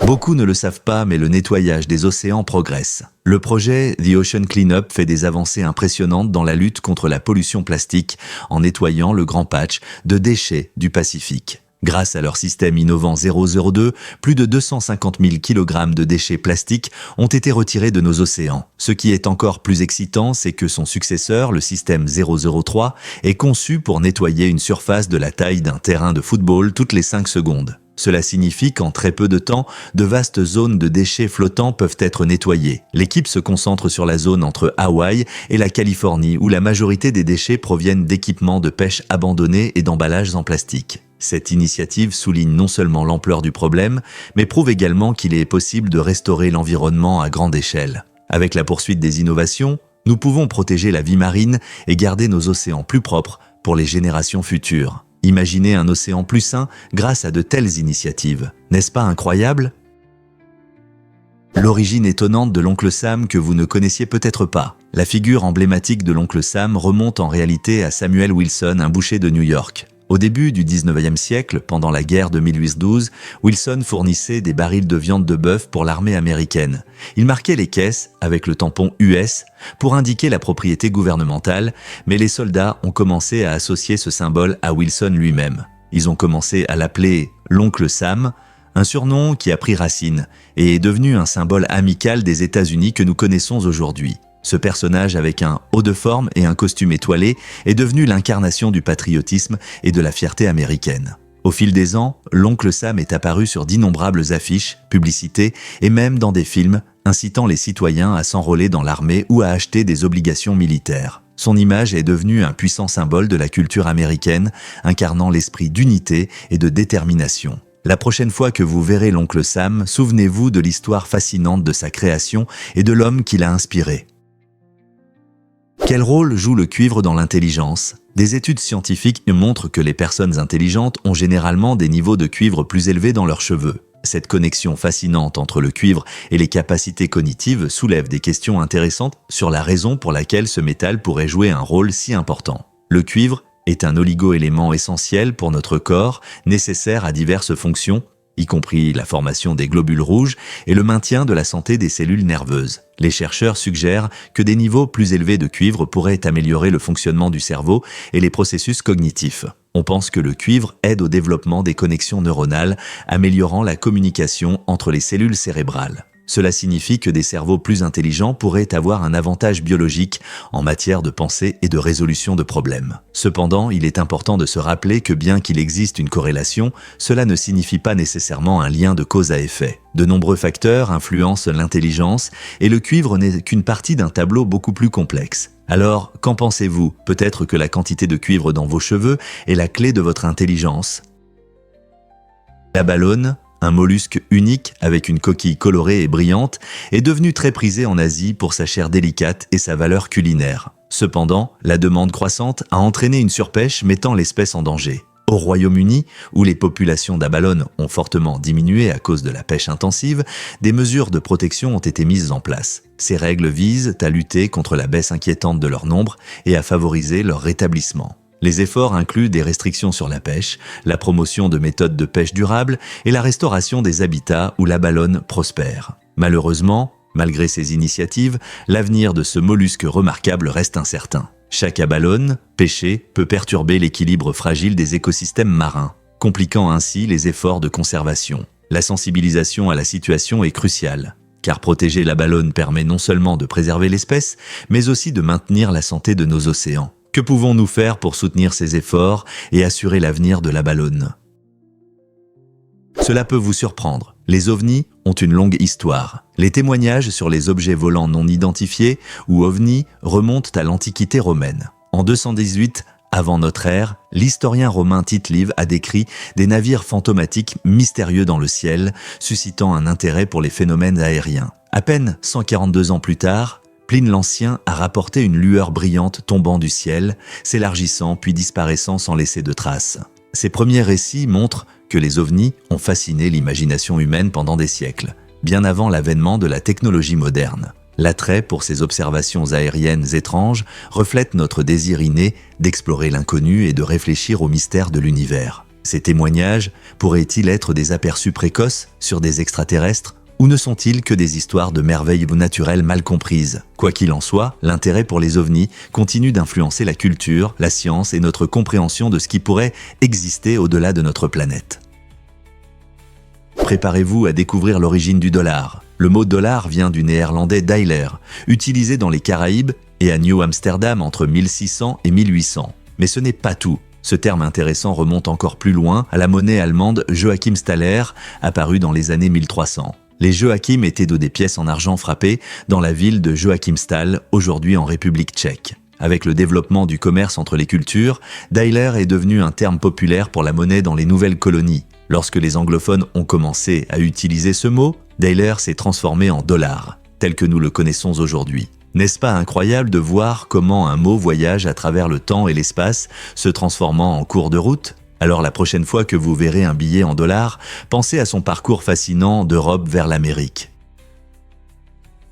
Beaucoup ne le savent pas, mais le nettoyage des océans progresse. Le projet The Ocean Cleanup fait des avancées impressionnantes dans la lutte contre la pollution plastique en nettoyant le grand patch de déchets du Pacifique. Grâce à leur système innovant 002, plus de 250 000 kg de déchets plastiques ont été retirés de nos océans. Ce qui est encore plus excitant, c'est que son successeur, le système 003, est conçu pour nettoyer une surface de la taille d'un terrain de football toutes les 5 secondes. Cela signifie qu'en très peu de temps, de vastes zones de déchets flottants peuvent être nettoyées. L'équipe se concentre sur la zone entre Hawaï et la Californie, où la majorité des déchets proviennent d'équipements de pêche abandonnés et d'emballages en plastique. Cette initiative souligne non seulement l'ampleur du problème, mais prouve également qu'il est possible de restaurer l'environnement à grande échelle. Avec la poursuite des innovations, nous pouvons protéger la vie marine et garder nos océans plus propres pour les générations futures. Imaginez un océan plus sain grâce à de telles initiatives. N'est-ce pas incroyable ? L'origine étonnante de l'oncle Sam que vous ne connaissiez peut-être pas. La figure emblématique de l'oncle Sam remonte en réalité à Samuel Wilson, un boucher de New York. Au début du 19e siècle, pendant la guerre de 1812, Wilson fournissait des barils de viande de bœuf pour l'armée américaine. Il marquait les caisses avec le tampon US pour indiquer la propriété gouvernementale, mais les soldats ont commencé à associer ce symbole à Wilson lui-même. Ils ont commencé à l'appeler l'oncle Sam, un surnom qui a pris racine et est devenu un symbole amical des États-Unis que nous connaissons aujourd'hui. Ce personnage avec un haut de forme et un costume étoilé est devenu l'incarnation du patriotisme et de la fierté américaine. Au fil des ans, l'oncle Sam est apparu sur d'innombrables affiches, publicités et même dans des films, incitant les citoyens à s'enrôler dans l'armée ou à acheter des obligations militaires. Son image est devenue un puissant symbole de la culture américaine, incarnant l'esprit d'unité et de détermination. La prochaine fois que vous verrez l'oncle Sam, souvenez-vous de l'histoire fascinante de sa création et de l'homme qui l'a inspiré. Quel rôle joue le cuivre dans l'intelligence ? Des études scientifiques montrent que les personnes intelligentes ont généralement des niveaux de cuivre plus élevés dans leurs cheveux. Cette connexion fascinante entre le cuivre et les capacités cognitives soulève des questions intéressantes sur la raison pour laquelle ce métal pourrait jouer un rôle si important. Le cuivre est un oligo-élément essentiel pour notre corps, nécessaire à diverses fonctions, y compris la formation des globules rouges et le maintien de la santé des cellules nerveuses. Les chercheurs suggèrent que des niveaux plus élevés de cuivre pourraient améliorer le fonctionnement du cerveau et les processus cognitifs. On pense que le cuivre aide au développement des connexions neuronales, améliorant la communication entre les cellules cérébrales. Cela signifie que des cerveaux plus intelligents pourraient avoir un avantage biologique en matière de pensée et de résolution de problèmes. Cependant, il est important de se rappeler que bien qu'il existe une corrélation, cela ne signifie pas nécessairement un lien de cause à effet. De nombreux facteurs influencent l'intelligence et le cuivre n'est qu'une partie d'un tableau beaucoup plus complexe. Alors, qu'en pensez-vous ? Peut-être que la quantité de cuivre dans vos cheveux est la clé de votre intelligence. La balone, un mollusque unique avec une coquille colorée et brillante, est devenu très prisé en Asie pour sa chair délicate et sa valeur culinaire. Cependant, la demande croissante a entraîné une surpêche mettant l'espèce en danger. Au Royaume-Uni, où les populations d'abalones ont fortement diminué à cause de la pêche intensive, des mesures de protection ont été mises en place. Ces règles visent à lutter contre la baisse inquiétante de leur nombre et à favoriser leur rétablissement. Les efforts incluent des restrictions sur la pêche, la promotion de méthodes de pêche durables et la restauration des habitats où l'abalone prospère. Malheureusement, malgré ces initiatives, l'avenir de ce mollusque remarquable reste incertain. Chaque abalone pêchée peut perturber l'équilibre fragile des écosystèmes marins, compliquant ainsi les efforts de conservation. La sensibilisation à la situation est cruciale, car protéger l'abalone permet non seulement de préserver l'espèce, mais aussi de maintenir la santé de nos océans. Que pouvons-nous faire pour soutenir ces efforts et assurer l'avenir de l'abalone ? Cela peut vous surprendre. Les ovnis ont une longue histoire. Les témoignages sur les objets volants non identifiés, ou ovnis, remontent à l'Antiquité romaine. En 218 avant notre ère, l'historien romain Tite-Live a décrit des navires fantomatiques mystérieux dans le ciel, suscitant un intérêt pour les phénomènes aériens. À peine 142 ans plus tard, Pline l'Ancien a rapporté une lueur brillante tombant du ciel, s'élargissant puis disparaissant sans laisser de traces. Ces premiers récits montrent que les ovnis ont fasciné l'imagination humaine pendant des siècles, bien avant l'avènement de la technologie moderne. L'attrait pour ces observations aériennes étranges reflète notre désir inné d'explorer l'inconnu et de réfléchir aux mystères de l'univers. Ces témoignages pourraient-ils être des aperçus précoces sur des extraterrestres ? Ou ne sont-ils que des histoires de merveilles naturelles mal comprises ? Quoi qu'il en soit, l'intérêt pour les ovnis continue d'influencer la culture, la science et notre compréhension de ce qui pourrait exister au-delà de notre planète. Préparez-vous à découvrir l'origine du dollar. Le mot dollar vient du néerlandais dailer, utilisé dans les Caraïbes et à New Amsterdam entre 1600 et 1800. Mais ce n'est pas tout. Ce terme intéressant remonte encore plus loin à la monnaie allemande Joachimsthaler, apparue dans les années 1300. Les Joachim étaient des pièces en argent frappées dans la ville de Joachimsthal, aujourd'hui en République tchèque. Avec le développement du commerce entre les cultures, Dailer est devenu un terme populaire pour la monnaie dans les nouvelles colonies. Lorsque les anglophones ont commencé à utiliser ce mot, Dailer s'est transformé en dollar, tel que nous le connaissons aujourd'hui. N'est-ce pas incroyable de voir comment un mot voyage à travers le temps et l'espace, se transformant en cours de route ? Alors la prochaine fois que vous verrez un billet en dollars, pensez à son parcours fascinant d'Europe vers l'Amérique.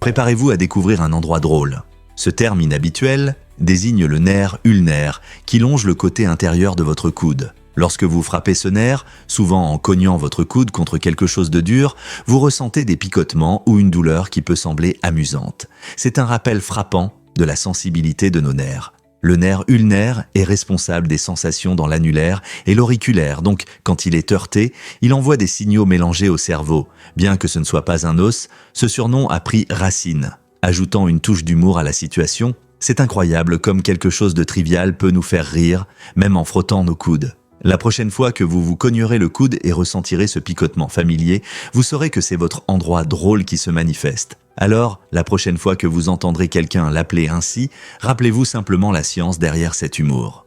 Préparez-vous à découvrir un endroit drôle. Ce terme inhabituel désigne le nerf ulnaire qui longe le côté intérieur de votre coude. Lorsque vous frappez ce nerf, souvent en cognant votre coude contre quelque chose de dur, vous ressentez des picotements ou une douleur qui peut sembler amusante. C'est un rappel frappant de la sensibilité de nos nerfs. Le nerf ulnaire est responsable des sensations dans l'annulaire et l'auriculaire, donc quand il est heurté, il envoie des signaux mélangés au cerveau. Bien que ce ne soit pas un os, ce surnom a pris racine. Ajoutant une touche d'humour à la situation, c'est incroyable comme quelque chose de trivial peut nous faire rire, même en frottant nos coudes. La prochaine fois que vous vous cognerez le coude et ressentirez ce picotement familier, vous saurez que c'est votre endroit drôle qui se manifeste. Alors, la prochaine fois que vous entendrez quelqu'un l'appeler ainsi, rappelez-vous simplement la science derrière cet humour.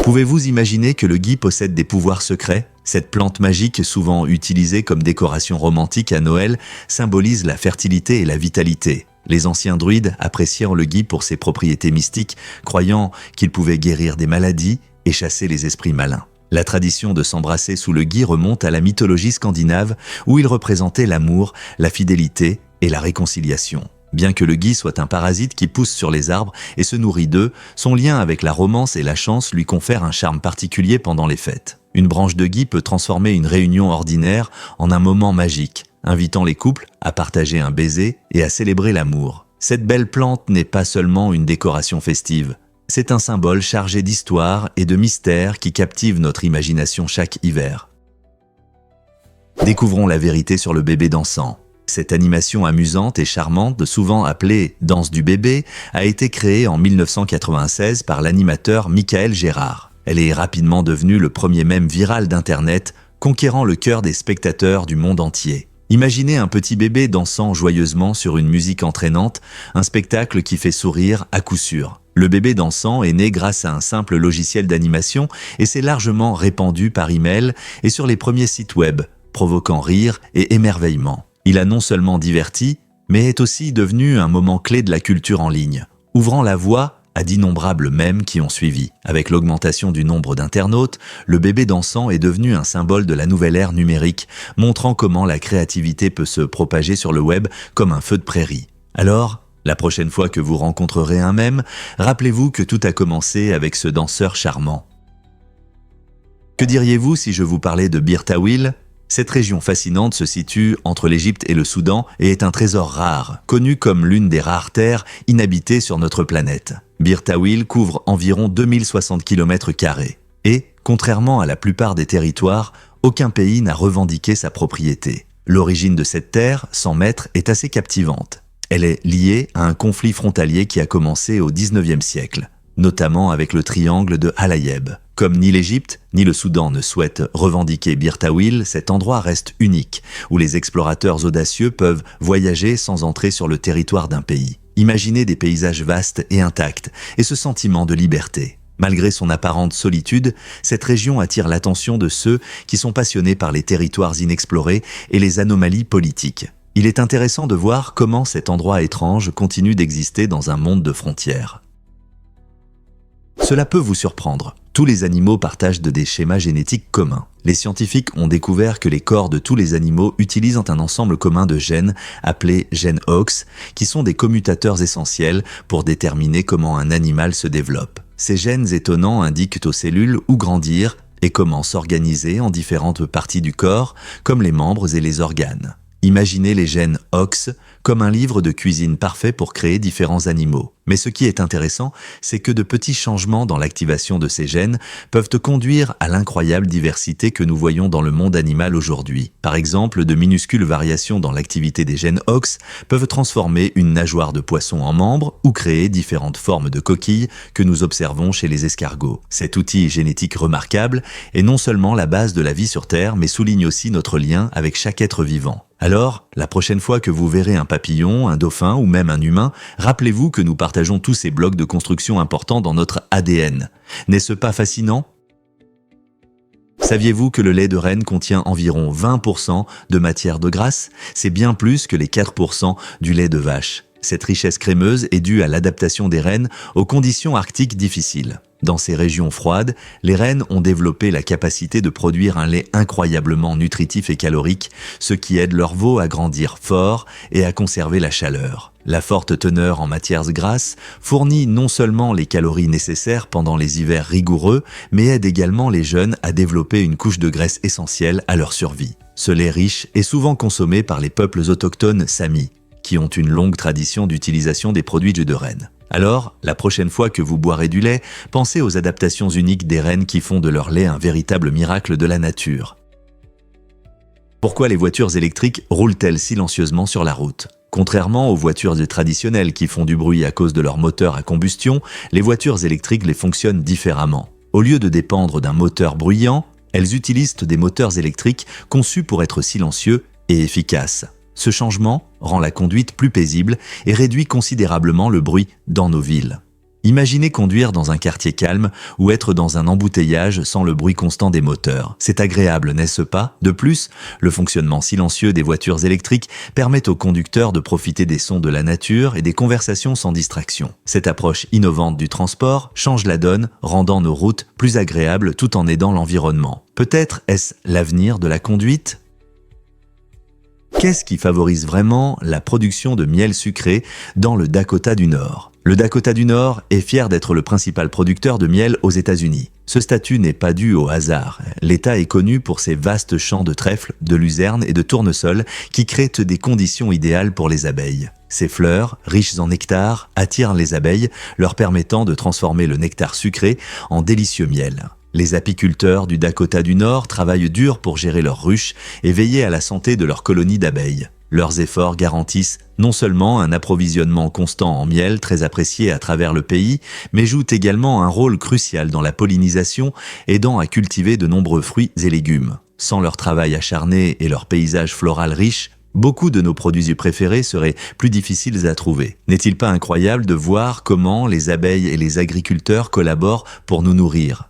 Pouvez-vous imaginer que le gui possède des pouvoirs secrets ? Cette plante magique, souvent utilisée comme décoration romantique à Noël, symbolise la fertilité et la vitalité. Les anciens druides appréciant le gui pour ses propriétés mystiques, croyant qu'il pouvait guérir des maladies et chasser les esprits malins. La tradition de s'embrasser sous le gui remonte à la mythologie scandinave où il représentait l'amour, la fidélité et la réconciliation. Bien que le gui soit un parasite qui pousse sur les arbres et se nourrit d'eux, son lien avec la romance et la chance lui confère un charme particulier pendant les fêtes. Une branche de gui peut transformer une réunion ordinaire en un moment magique, invitant les couples à partager un baiser et à célébrer l'amour. Cette belle plante n'est pas seulement une décoration festive. C'est un symbole chargé d'histoire et de mystère qui captive notre imagination chaque hiver. Découvrons la vérité sur le bébé dansant. Cette animation amusante et charmante, souvent appelée « Danse du bébé », a été créée en 1996 par l'animateur Michael Gérard. Elle est rapidement devenue le premier mème viral d'Internet, conquérant le cœur des spectateurs du monde entier. Imaginez un petit bébé dansant joyeusement sur une musique entraînante, un spectacle qui fait sourire à coup sûr. Le bébé dansant est né grâce à un simple logiciel d'animation et s'est largement répandu par email et sur les premiers sites web, provoquant rire et émerveillement. Il a non seulement diverti, mais est aussi devenu un moment clé de la culture en ligne, ouvrant la voie à d'innombrables mèmes qui ont suivi. Avec l'augmentation du nombre d'internautes, le bébé dansant est devenu un symbole de la nouvelle ère numérique, montrant comment la créativité peut se propager sur le web comme un feu de prairie. Alors, la prochaine fois que vous rencontrerez un mème, rappelez-vous que tout a commencé avec ce danseur charmant. Que diriez-vous si je vous parlais de Bir Tawil ? Cette région fascinante se situe entre l'Égypte et le Soudan et est un trésor rare, connu comme l'une des rares terres inhabitées sur notre planète. Bir Tawil couvre environ 2060 km² et, contrairement à la plupart des territoires, aucun pays n'a revendiqué sa propriété. L'origine de cette terre, 100 mètres, est assez captivante. Elle est liée à un conflit frontalier qui a commencé au XIXe siècle, notamment avec le triangle de Halayeb. Comme ni l'Égypte ni le Soudan ne souhaitent revendiquer Bir Tawil, cet endroit reste unique, où les explorateurs audacieux peuvent voyager sans entrer sur le territoire d'un pays. Imaginez des paysages vastes et intacts, et ce sentiment de liberté. Malgré son apparente solitude, cette région attire l'attention de ceux qui sont passionnés par les territoires inexplorés et les anomalies politiques. Il est intéressant de voir comment cet endroit étrange continue d'exister dans un monde de frontières. Cela peut vous surprendre. Tous les animaux partagent des schémas génétiques communs. Les scientifiques ont découvert que les corps de tous les animaux utilisent un ensemble commun de gènes appelés gènes OX, qui sont des commutateurs essentiels pour déterminer comment un animal se développe. Ces gènes étonnants indiquent aux cellules où grandir et comment s'organiser en différentes parties du corps, comme les membres et les organes. Imaginez les gènes OX comme un livre de cuisine parfait pour créer différents animaux. Mais ce qui est intéressant, c'est que de petits changements dans l'activation de ces gènes peuvent conduire à l'incroyable diversité que nous voyons dans le monde animal aujourd'hui. Par exemple, de minuscules variations dans l'activité des gènes OX peuvent transformer une nageoire de poisson en membre ou créer différentes formes de coquilles que nous observons chez les escargots. Cet outil génétique remarquable est non seulement la base de la vie sur Terre, mais souligne aussi notre lien avec chaque être vivant. Alors, la prochaine fois que vous verrez un papillon, un dauphin ou même un humain, rappelez-vous que nous partageons tous ces blocs de construction importants dans notre ADN. N'est-ce pas fascinant ? Saviez-vous que le lait de renne contient environ 20% de matière de grasse ? C'est bien plus que les 4% du lait de vache. Cette richesse crémeuse est due à l'adaptation des rennes aux conditions arctiques difficiles. Dans ces régions froides, les rennes ont développé la capacité de produire un lait incroyablement nutritif et calorique, ce qui aide leurs veaux à grandir fort et à conserver la chaleur. La forte teneur en matières grasses fournit non seulement les calories nécessaires pendant les hivers rigoureux, mais aide également les jeunes à développer une couche de graisse essentielle à leur survie. Ce lait riche est souvent consommé par les peuples autochtones Sami, qui ont une longue tradition d'utilisation des produits de rennes. Alors, la prochaine fois que vous boirez du lait, pensez aux adaptations uniques des rennes qui font de leur lait un véritable miracle de la nature. Pourquoi les voitures électriques roulent-elles silencieusement sur la route ? Contrairement aux voitures traditionnelles qui font du bruit à cause de leur moteur à combustion, les voitures électriques les fonctionnent différemment. Au lieu de dépendre d'un moteur bruyant, elles utilisent des moteurs électriques conçus pour être silencieux et efficaces. Ce changement rend la conduite plus paisible et réduit considérablement le bruit dans nos villes. Imaginez conduire dans un quartier calme ou être dans un embouteillage sans le bruit constant des moteurs. C'est agréable, n'est-ce pas ? De plus, le fonctionnement silencieux des voitures électriques permet aux conducteurs de profiter des sons de la nature et des conversations sans distraction. Cette approche innovante du transport change la donne, rendant nos routes plus agréables tout en aidant l'environnement. Peut-être est-ce l'avenir de la conduite ? Qu'est-ce qui favorise vraiment la production de miel sucré dans le Dakota du Nord ? Le Dakota du Nord est fier d'être le principal producteur de miel aux États-Unis. Ce statut n'est pas dû au hasard. L'État est connu pour ses vastes champs de trèfle, de luzerne et de tournesol qui créent des conditions idéales pour les abeilles. Ces fleurs, riches en nectar, attirent les abeilles, leur permettant de transformer le nectar sucré en délicieux miel. Les apiculteurs du Dakota du Nord travaillent dur pour gérer leurs ruches et veiller à la santé de leurs colonies d'abeilles. Leurs efforts garantissent non seulement un approvisionnement constant en miel très apprécié à travers le pays, mais jouent également un rôle crucial dans la pollinisation, aidant à cultiver de nombreux fruits et légumes. Sans leur travail acharné et leur paysage floral riche, beaucoup de nos produits préférés seraient plus difficiles à trouver. N'est-il pas incroyable de voir comment les abeilles et les agriculteurs collaborent pour nous nourrir ?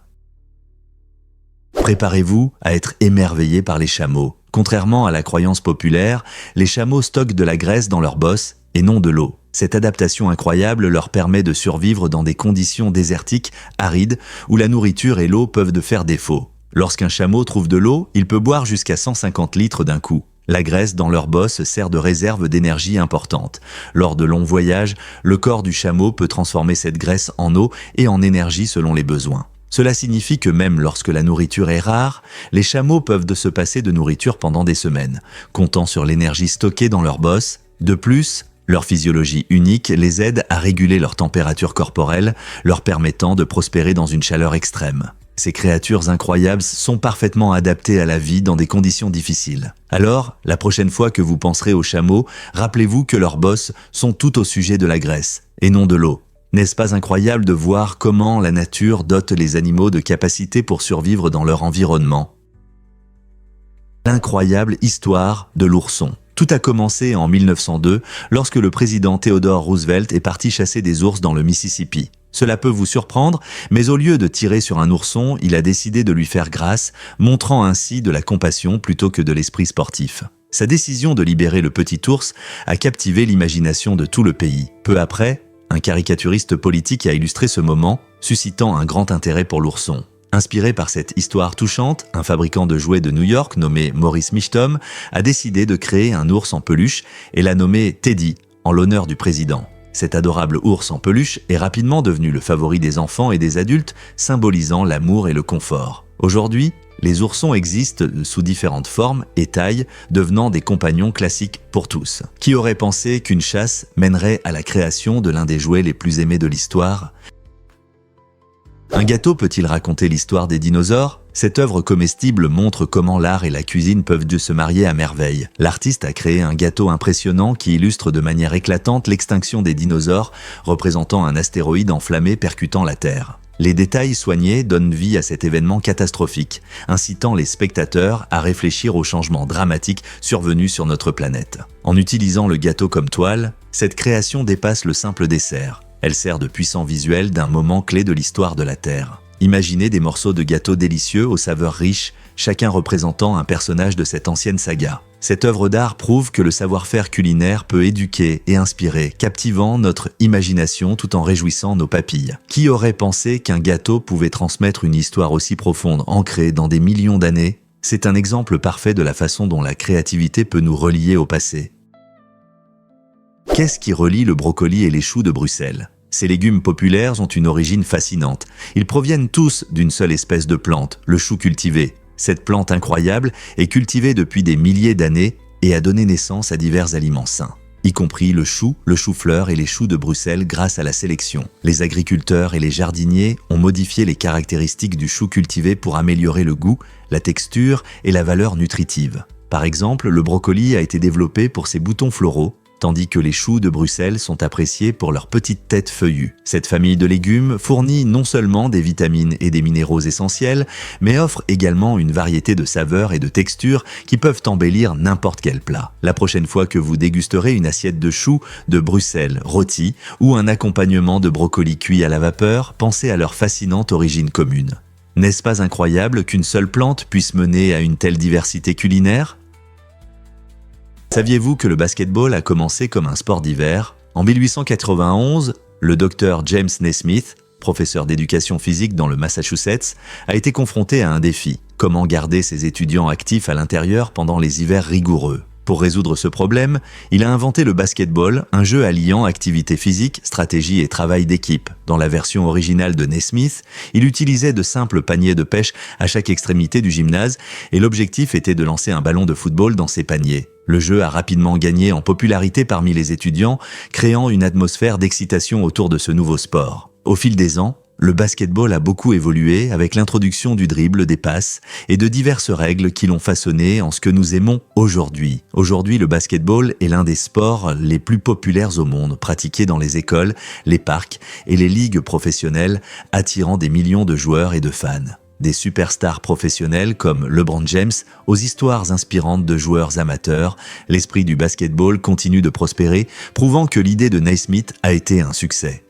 Préparez-vous à être émerveillés par les chameaux. Contrairement à la croyance populaire, les chameaux stockent de la graisse dans leurs bosses et non de l'eau. Cette adaptation incroyable leur permet de survivre dans des conditions désertiques, arides, où la nourriture et l'eau peuvent de faire défaut. Lorsqu'un chameau trouve de l'eau, il peut boire jusqu'à 150 litres d'un coup. La graisse dans leur bosse sert de réserve d'énergie importante. Lors de longs voyages, le corps du chameau peut transformer cette graisse en eau et en énergie selon les besoins. Cela signifie que même lorsque la nourriture est rare, les chameaux peuvent se passer de nourriture pendant des semaines, comptant sur l'énergie stockée dans leur bosse. De plus, leur physiologie unique les aide à réguler leur température corporelle, leur permettant de prospérer dans une chaleur extrême. Ces créatures incroyables sont parfaitement adaptées à la vie dans des conditions difficiles. Alors, la prochaine fois que vous penserez aux chameaux, rappelez-vous que leurs bosses sont tout au sujet de la graisse, et non de l'eau. N'est-ce pas incroyable de voir comment la nature dote les animaux de capacités pour survivre dans leur environnement ? L'incroyable histoire de l'ourson. Tout a commencé en 1902, lorsque le président Theodore Roosevelt est parti chasser des ours dans le Mississippi. Cela peut vous surprendre, mais au lieu de tirer sur un ourson, il a décidé de lui faire grâce, montrant ainsi de la compassion plutôt que de l'esprit sportif. Sa décision de libérer le petit ours a captivé l'imagination de tout le pays. Peu après, un caricaturiste politique a illustré ce moment, suscitant un grand intérêt pour l'ourson. Inspiré par cette histoire touchante, un fabricant de jouets de New York nommé Maurice Michtom a décidé de créer un ours en peluche et l'a nommé Teddy, en l'honneur du président. Cet adorable ours en peluche est rapidement devenu le favori des enfants et des adultes, symbolisant l'amour et le confort. Aujourd'hui, les oursons existent sous différentes formes et tailles, devenant des compagnons classiques pour tous. Qui aurait pensé qu'une chasse mènerait à la création de l'un des jouets les plus aimés de l'histoire ? Un gâteau peut-il raconter l'histoire des dinosaures ? Cette œuvre comestible montre comment l'art et la cuisine peuvent se marier à merveille. L'artiste a créé un gâteau impressionnant qui illustre de manière éclatante l'extinction des dinosaures, représentant un astéroïde enflammé percutant la Terre. Les détails soignés donnent vie à cet événement catastrophique, incitant les spectateurs à réfléchir aux changements dramatiques survenus sur notre planète. En utilisant le gâteau comme toile, cette création dépasse le simple dessert. Elle sert de puissant visuel d'un moment clé de l'histoire de la Terre. Imaginez des morceaux de gâteau délicieux aux saveurs riches, chacun représentant un personnage de cette ancienne saga. Cette œuvre d'art prouve que le savoir-faire culinaire peut éduquer et inspirer, captivant notre imagination tout en réjouissant nos papilles. Qui aurait pensé qu'un gâteau pouvait transmettre une histoire aussi profonde, ancrée dans des millions d'années? C'est un exemple parfait de la façon dont la créativité peut nous relier au passé. Qu'est-ce qui relie le brocoli et les choux de Bruxelles? Ces légumes populaires ont une origine fascinante. Ils proviennent tous d'une seule espèce de plante, le chou cultivé. Cette plante incroyable est cultivée depuis des milliers d'années et a donné naissance à divers aliments sains, y compris le chou, le chou-fleur et les choux de Bruxelles grâce à la sélection. Les agriculteurs et les jardiniers ont modifié les caractéristiques du chou cultivé pour améliorer le goût, la texture et la valeur nutritive. Par exemple, le brocoli a été développé pour ses boutons floraux, tandis que les choux de Bruxelles sont appréciés pour leurs petites têtes feuillues. Cette famille de légumes fournit non seulement des vitamines et des minéraux essentiels, mais offre également une variété de saveurs et de textures qui peuvent embellir n'importe quel plat. La prochaine fois que vous dégusterez une assiette de choux de Bruxelles rôti ou un accompagnement de brocoli cuit à la vapeur, pensez à leur fascinante origine commune. N'est-ce pas incroyable qu'une seule plante puisse mener à une telle diversité culinaire ? Saviez-vous que le basketball a commencé comme un sport d'hiver? En 1891, le docteur James Naismith, professeur d'éducation physique dans le Massachusetts, a été confronté à un défi: comment garder ses étudiants actifs à l'intérieur pendant les hivers rigoureux. Pour résoudre ce problème, il a inventé le basketball, un jeu alliant activité physique, stratégie et travail d'équipe. Dans la version originale de Naismith, il utilisait de simples paniers de pêche à chaque extrémité du gymnase et l'objectif était de lancer un ballon de football dans ces paniers. Le jeu a rapidement gagné en popularité parmi les étudiants, créant une atmosphère d'excitation autour de ce nouveau sport. Au fil des ans, le basketball a beaucoup évolué avec l'introduction du dribble, des passes et de diverses règles qui l'ont façonné en ce que nous aimons aujourd'hui. Aujourd'hui, le basketball est l'un des sports les plus populaires au monde, pratiqué dans les écoles, les parcs et les ligues professionnelles, attirant des millions de joueurs et de fans. Des superstars professionnels comme LeBron James aux histoires inspirantes de joueurs amateurs, l'esprit du basketball continue de prospérer, prouvant que l'idée de Naismith a été un succès.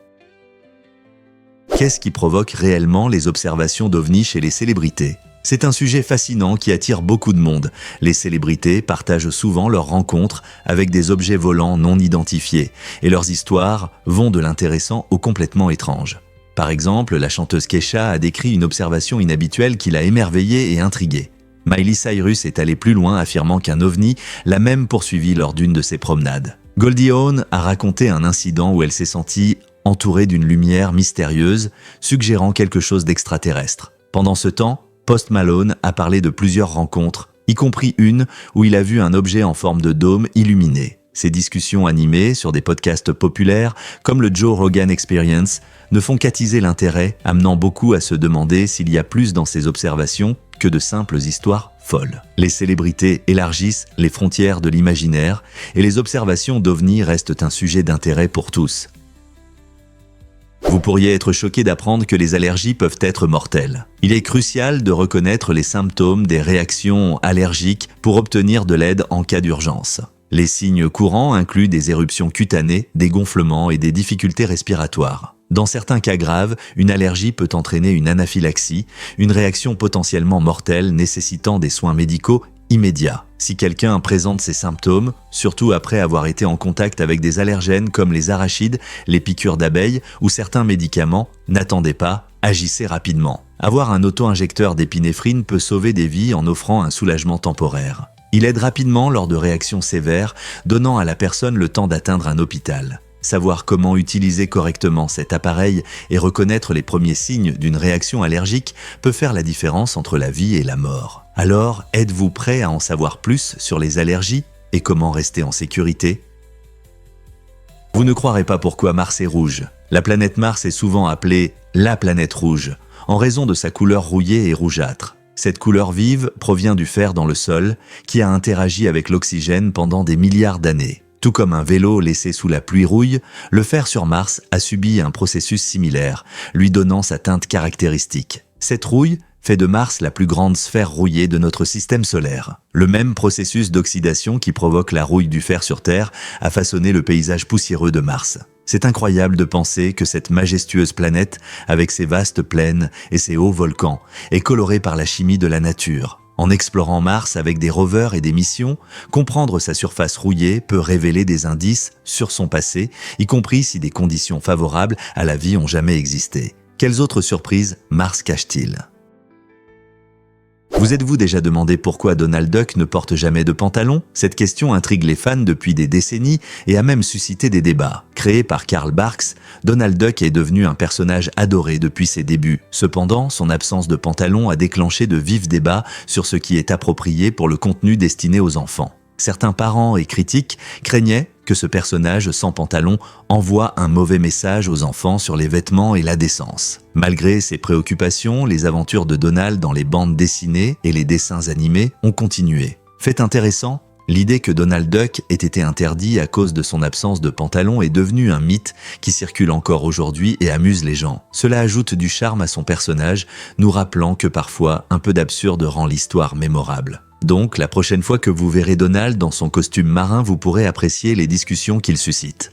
Qu'est-ce qui provoque réellement les observations d'OVNI chez les célébrités? C'est un sujet fascinant qui attire beaucoup de monde. Les célébrités partagent souvent leurs rencontres avec des objets volants non identifiés, et leurs histoires vont de l'intéressant au complètement étrange. Par exemple, la chanteuse Kesha a décrit une observation inhabituelle qui l'a émerveillée et intriguée. Miley Cyrus est allée plus loin, affirmant qu'un ovni l'a même poursuivi lors d'une de ses promenades. Goldie Hawn a raconté un incident où elle s'est sentie entourée d'une lumière mystérieuse, suggérant quelque chose d'extraterrestre. Pendant ce temps, Post Malone a parlé de plusieurs rencontres, y compris une où il a vu un objet en forme de dôme illuminé. Ces discussions animées sur des podcasts populaires, comme le Joe Rogan Experience, ne font qu'attiser l'intérêt, amenant beaucoup à se demander s'il y a plus dans ces observations que de simples histoires folles. Les célébrités élargissent les frontières de l'imaginaire et les observations d'OVNI restent un sujet d'intérêt pour tous. Vous pourriez être choqué d'apprendre que les allergies peuvent être mortelles. Il est crucial de reconnaître les symptômes des réactions allergiques pour obtenir de l'aide en cas d'urgence. Les signes courants incluent des éruptions cutanées, des gonflements et des difficultés respiratoires. Dans certains cas graves, une allergie peut entraîner une anaphylaxie, une réaction potentiellement mortelle nécessitant des soins médicaux immédiats. Si quelqu'un présente ces symptômes, surtout après avoir été en contact avec des allergènes comme les arachides, les piqûres d'abeilles ou certains médicaments, n'attendez pas, agissez rapidement. Avoir un auto-injecteur d'épinéphrine peut sauver des vies en offrant un soulagement temporaire. Il aide rapidement lors de réactions sévères, donnant à la personne le temps d'atteindre un hôpital. Savoir comment utiliser correctement cet appareil et reconnaître les premiers signes d'une réaction allergique peut faire la différence entre la vie et la mort. Alors, êtes-vous prêt à en savoir plus sur les allergies et comment rester en sécurité? Vous ne croirez pas pourquoi Mars est rouge. La planète Mars est souvent appelée la planète rouge, en raison de sa couleur rouillée et rougeâtre. Cette couleur vive provient du fer dans le sol, qui a interagi avec l'oxygène pendant des milliards d'années. Tout comme un vélo laissé sous la pluie rouille, le fer sur Mars a subi un processus similaire, lui donnant sa teinte caractéristique. Cette rouille fait de Mars la plus grande sphère rouillée de notre système solaire. Le même processus d'oxydation qui provoque la rouille du fer sur Terre a façonné le paysage poussiéreux de Mars. C'est incroyable de penser que cette majestueuse planète, avec ses vastes plaines et ses hauts volcans, est colorée par la chimie de la nature. En explorant Mars avec des rovers et des missions, comprendre sa surface rouillée peut révéler des indices sur son passé, y compris si des conditions favorables à la vie ont jamais existé. Quelles autres surprises Mars cache-t-il ? Vous êtes-vous déjà demandé pourquoi Donald Duck ne porte jamais de pantalon ? Cette question intrigue les fans depuis des décennies et a même suscité des débats. Créé par Carl Barks, Donald Duck est devenu un personnage adoré depuis ses débuts. Cependant, son absence de pantalon a déclenché de vifs débats sur ce qui est approprié pour le contenu destiné aux enfants. Certains parents et critiques craignaient que ce personnage sans pantalon envoie un mauvais message aux enfants sur les vêtements et la décence. Malgré ces préoccupations, les aventures de Donald dans les bandes dessinées et les dessins animés ont continué. Fait intéressant, l'idée que Donald Duck ait été interdit à cause de son absence de pantalon est devenue un mythe qui circule encore aujourd'hui et amuse les gens. Cela ajoute du charme à son personnage, nous rappelant que parfois un peu d'absurde rend l'histoire mémorable. Donc, la prochaine fois que vous verrez Donald dans son costume marin, vous pourrez apprécier les discussions qu'il suscite.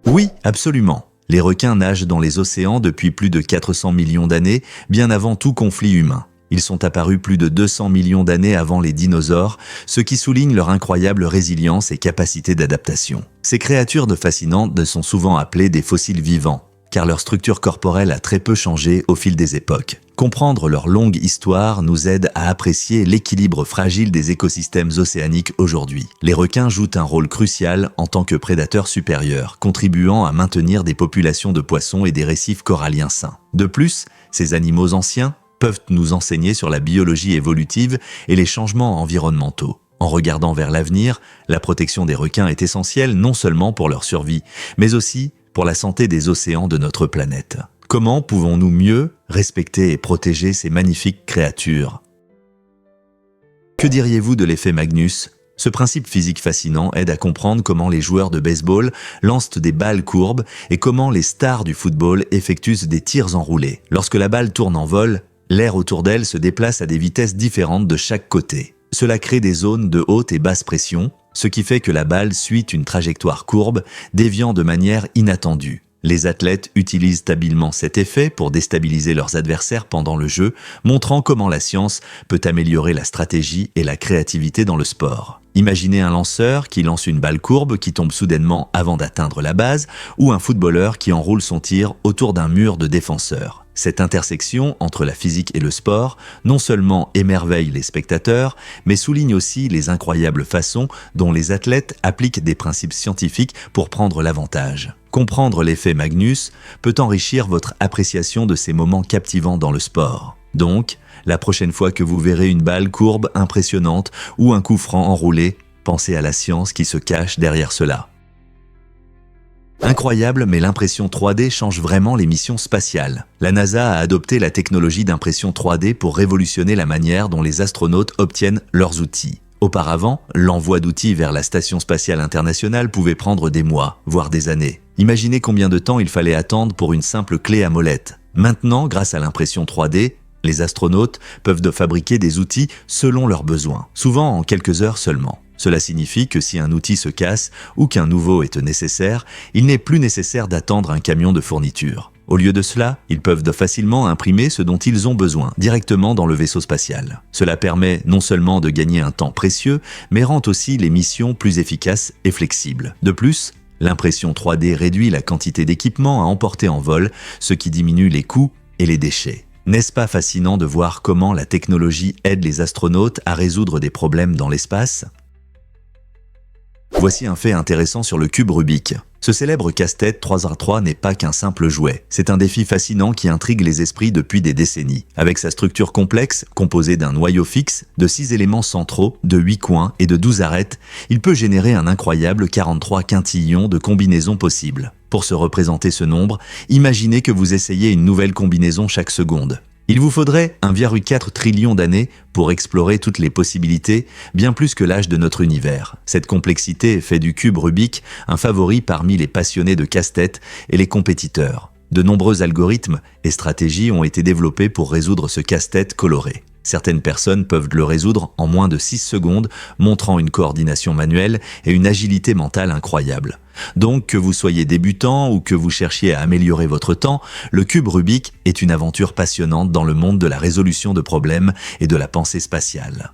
Oui, absolument. Les requins nagent dans les océans depuis plus de 400 millions d'années, bien avant tout conflit humain. Ils sont apparus plus de 200 millions d'années avant les dinosaures, ce qui souligne leur incroyable résilience et capacité d'adaptation. Ces créatures fascinantes sont souvent appelées des fossiles vivants, car leur structure corporelle a très peu changé au fil des époques. Comprendre leur longue histoire nous aide à apprécier l'équilibre fragile des écosystèmes océaniques aujourd'hui. Les requins jouent un rôle crucial en tant que prédateurs supérieurs, contribuant à maintenir des populations de poissons et des récifs coralliens sains. De plus, ces animaux anciens peuvent nous enseigner sur la biologie évolutive et les changements environnementaux. En regardant vers l'avenir, la protection des requins est essentielle non seulement pour leur survie, mais aussi pour la santé des océans de notre planète. Comment pouvons-nous mieux respecter et protéger ces magnifiques créatures ? Que diriez-vous de l'effet Magnus ? Ce principe physique fascinant aide à comprendre comment les joueurs de baseball lancent des balles courbes et comment les stars du football effectuent des tirs enroulés. Lorsque la balle tourne en vol, l'air autour d'elle se déplace à des vitesses différentes de chaque côté. Cela crée des zones de haute et basse pression, ce qui fait que la balle suit une trajectoire courbe, déviant de manière inattendue. Les athlètes utilisent habilement cet effet pour déstabiliser leurs adversaires pendant le jeu, montrant comment la science peut améliorer la stratégie et la créativité dans le sport. Imaginez un lanceur qui lance une balle courbe qui tombe soudainement avant d'atteindre la base, ou un footballeur qui enroule son tir autour d'un mur de défenseurs. Cette intersection entre la physique et le sport non seulement émerveille les spectateurs, mais souligne aussi les incroyables façons dont les athlètes appliquent des principes scientifiques pour prendre l'avantage. Comprendre l'effet Magnus peut enrichir votre appréciation de ces moments captivants dans le sport. Donc, la prochaine fois que vous verrez une balle courbe impressionnante ou un coup franc enroulé, pensez à la science qui se cache derrière cela. Incroyable, mais l'impression 3D change vraiment les missions spatiales. La NASA a adopté la technologie d'impression 3D pour révolutionner la manière dont les astronautes obtiennent leurs outils. Auparavant, l'envoi d'outils vers la Station spatiale internationale pouvait prendre des mois, voire des années. Imaginez combien de temps il fallait attendre pour une simple clé à molette. Maintenant, grâce à l'impression 3D, les astronautes peuvent fabriquer des outils selon leurs besoins, souvent en quelques heures seulement. Cela signifie que si un outil se casse ou qu'un nouveau est nécessaire, il n'est plus nécessaire d'attendre un camion de fourniture. Au lieu de cela, ils peuvent facilement imprimer ce dont ils ont besoin directement dans le vaisseau spatial. Cela permet non seulement de gagner un temps précieux, mais rend aussi les missions plus efficaces et flexibles. De plus, l'impression 3D réduit la quantité d'équipement à emporter en vol, ce qui diminue les coûts et les déchets. N'est-ce pas fascinant de voir comment la technologie aide les astronautes à résoudre des problèmes dans l'espace ? Voici un fait intéressant sur le cube Rubik. Ce célèbre casse-tête 3x3 n'est pas qu'un simple jouet. C'est un défi fascinant qui intrigue les esprits depuis des décennies. Avec sa structure complexe, composée d'un noyau fixe, de 6 éléments centraux, de 8 coins et de 12 arêtes, il peut générer un incroyable 43 quintillons de combinaisons possibles. Pour se représenter ce nombre, imaginez que vous essayez une nouvelle combinaison chaque seconde. Il vous faudrait 1,4 trillion d'années pour explorer toutes les possibilités, bien plus que l'âge de notre univers. Cette complexité fait du cube Rubik un favori parmi les passionnés de casse-tête et les compétiteurs. De nombreux algorithmes et stratégies ont été développés pour résoudre ce casse-tête coloré. Certaines personnes peuvent le résoudre en moins de 6 secondes, montrant une coordination manuelle et une agilité mentale incroyable. Donc, que vous soyez débutant ou que vous cherchiez à améliorer votre temps, le cube Rubik est une aventure passionnante dans le monde de la résolution de problèmes et de la pensée spatiale.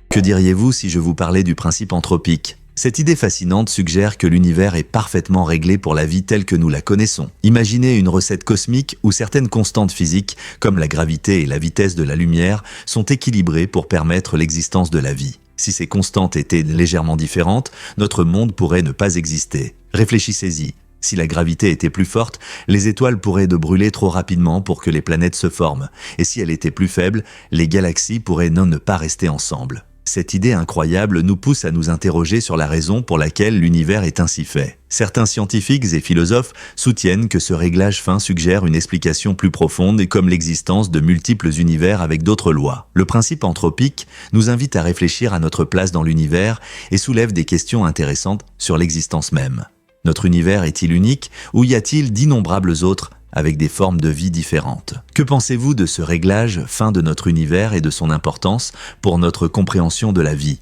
Que diriez-vous si je vous parlais du principe anthropique ? Cette idée fascinante suggère que l'univers est parfaitement réglé pour la vie telle que nous la connaissons. Imaginez une recette cosmique où certaines constantes physiques, comme la gravité et la vitesse de la lumière, sont équilibrées pour permettre l'existence de la vie. Si ces constantes étaient légèrement différentes, notre monde pourrait ne pas exister. Réfléchissez-y. Si la gravité était plus forte, les étoiles pourraient brûler trop rapidement pour que les planètes se forment. Et si elle était plus faible, les galaxies pourraient ne pas rester ensemble. Cette idée incroyable nous pousse à nous interroger sur la raison pour laquelle l'univers est ainsi fait. Certains scientifiques et philosophes soutiennent que ce réglage fin suggère une explication plus profonde comme l'existence de multiples univers avec d'autres lois. Le principe anthropique nous invite à réfléchir à notre place dans l'univers et soulève des questions intéressantes sur l'existence même. Notre univers est-il unique ou y a-t-il d'innombrables autres avec des formes de vie différentes? Que pensez-vous de ce réglage fin de notre univers et de son importance pour notre compréhension de la vie?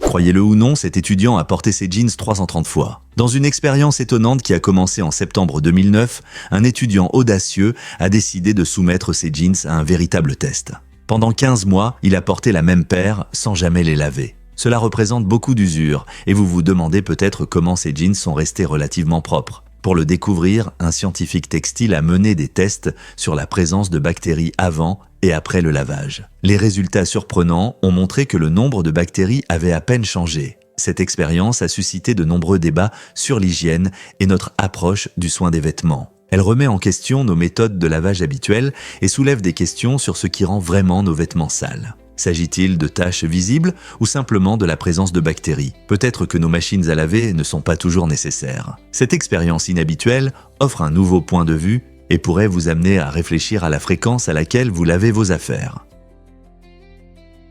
Croyez-le ou non, cet étudiant a porté ses jeans 330 fois. Dans une expérience étonnante qui a commencé en septembre 2009, un étudiant audacieux a décidé de soumettre ses jeans à un véritable test. Pendant 15 mois, il a porté la même paire sans jamais les laver. Cela représente beaucoup d'usure, et vous vous demandez peut-être comment ces jeans sont restés relativement propres. Pour le découvrir, un scientifique textile a mené des tests sur la présence de bactéries avant et après le lavage. Les résultats surprenants ont montré que le nombre de bactéries avait à peine changé. Cette expérience a suscité de nombreux débats sur l'hygiène et notre approche du soin des vêtements. Elle remet en question nos méthodes de lavage habituelles et soulève des questions sur ce qui rend vraiment nos vêtements sales. S'agit-il de taches visibles ou simplement de la présence de bactéries? Peut-être que nos machines à laver ne sont pas toujours nécessaires. Cette expérience inhabituelle offre un nouveau point de vue et pourrait vous amener à réfléchir à la fréquence à laquelle vous lavez vos affaires.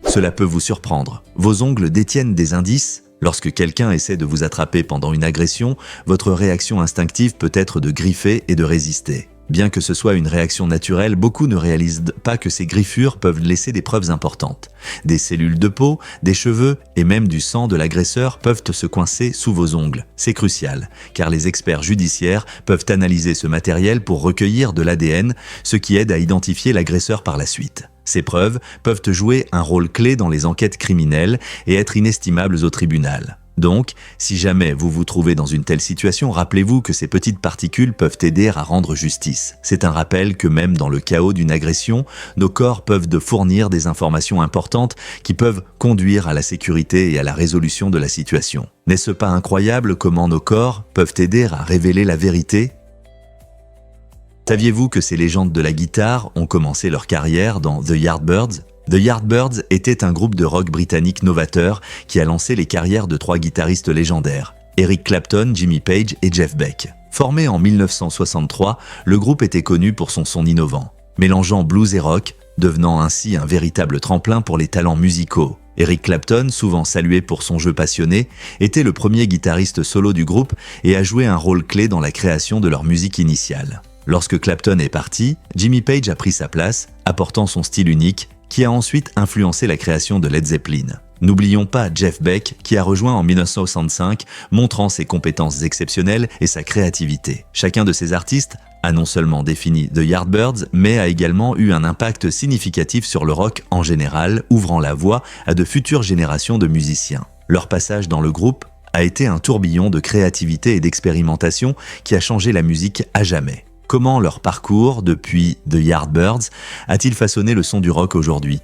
Cela peut vous surprendre. Vos ongles détiennent des indices. Lorsque quelqu'un essaie de vous attraper pendant une agression, votre réaction instinctive peut être de griffer et de résister. Bien que ce soit une réaction naturelle, beaucoup ne réalisent pas que ces griffures peuvent laisser des preuves importantes. Des cellules de peau, des cheveux et même du sang de l'agresseur peuvent se coincer sous vos ongles. C'est crucial, car les experts judiciaires peuvent analyser ce matériel pour recueillir de l'ADN, ce qui aide à identifier l'agresseur par la suite. Ces preuves peuvent jouer un rôle clé dans les enquêtes criminelles et être inestimables au tribunal. Donc, si jamais vous vous trouvez dans une telle situation, rappelez-vous que ces petites particules peuvent aider à rendre justice. C'est un rappel que même dans le chaos d'une agression, nos corps peuvent fournir des informations importantes qui peuvent conduire à la sécurité et à la résolution de la situation. N'est-ce pas incroyable comment nos corps peuvent aider à révéler la vérité ? Saviez-vous que ces légendes de la guitare ont commencé leur carrière dans The Yardbirds ? The Yardbirds était un groupe de rock britannique novateur qui a lancé les carrières de 3 guitaristes légendaires, Eric Clapton, Jimmy Page et Jeff Beck. Formé en 1963, le groupe était connu pour son son innovant, mélangeant blues et rock, devenant ainsi un véritable tremplin pour les talents musicaux. Eric Clapton, souvent salué pour son jeu passionné, était le premier guitariste solo du groupe et a joué un rôle clé dans la création de leur musique initiale. Lorsque Clapton est parti, Jimmy Page a pris sa place, apportant son style unique, qui a ensuite influencé la création de Led Zeppelin. N'oublions pas Jeff Beck, qui a rejoint en 1965, montrant ses compétences exceptionnelles et sa créativité. Chacun de ces artistes a non seulement défini The Yardbirds, mais a également eu un impact significatif sur le rock en général, ouvrant la voie à de futures générations de musiciens. Leur passage dans le groupe a été un tourbillon de créativité et d'expérimentation qui a changé la musique à jamais. Comment leur parcours, depuis The Yardbirds, a-t-il façonné le son du rock aujourd'hui ?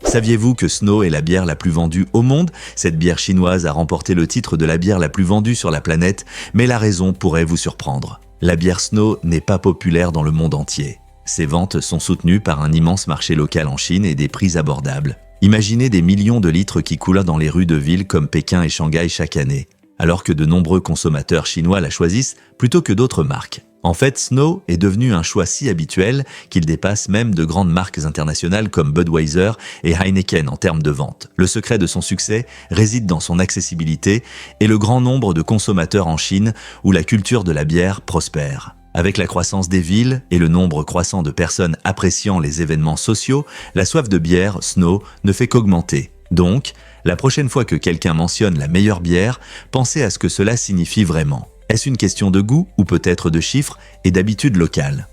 Saviez-vous que Snow est la bière la plus vendue au monde ? Cette bière chinoise a remporté le titre de la bière la plus vendue sur la planète, mais la raison pourrait vous surprendre. La bière Snow n'est pas populaire dans le monde entier. Ses ventes sont soutenues par un immense marché local en Chine et des prix abordables. Imaginez des millions de litres qui coulent dans les rues de villes comme Pékin et Shanghai chaque année, alors que de nombreux consommateurs chinois la choisissent plutôt que d'autres marques. En fait, Snow est devenu un choix si habituel qu'il dépasse même de grandes marques internationales comme Budweiser et Heineken en termes de vente. Le secret de son succès réside dans son accessibilité et le grand nombre de consommateurs en Chine où la culture de la bière prospère. Avec la croissance des villes et le nombre croissant de personnes appréciant les événements sociaux, la soif de bière, Snow, ne fait qu'augmenter. Donc, la prochaine fois que quelqu'un mentionne la meilleure bière, pensez à ce que cela signifie vraiment. Est-ce une question de goût ou peut-être de chiffres et d'habitudes locales?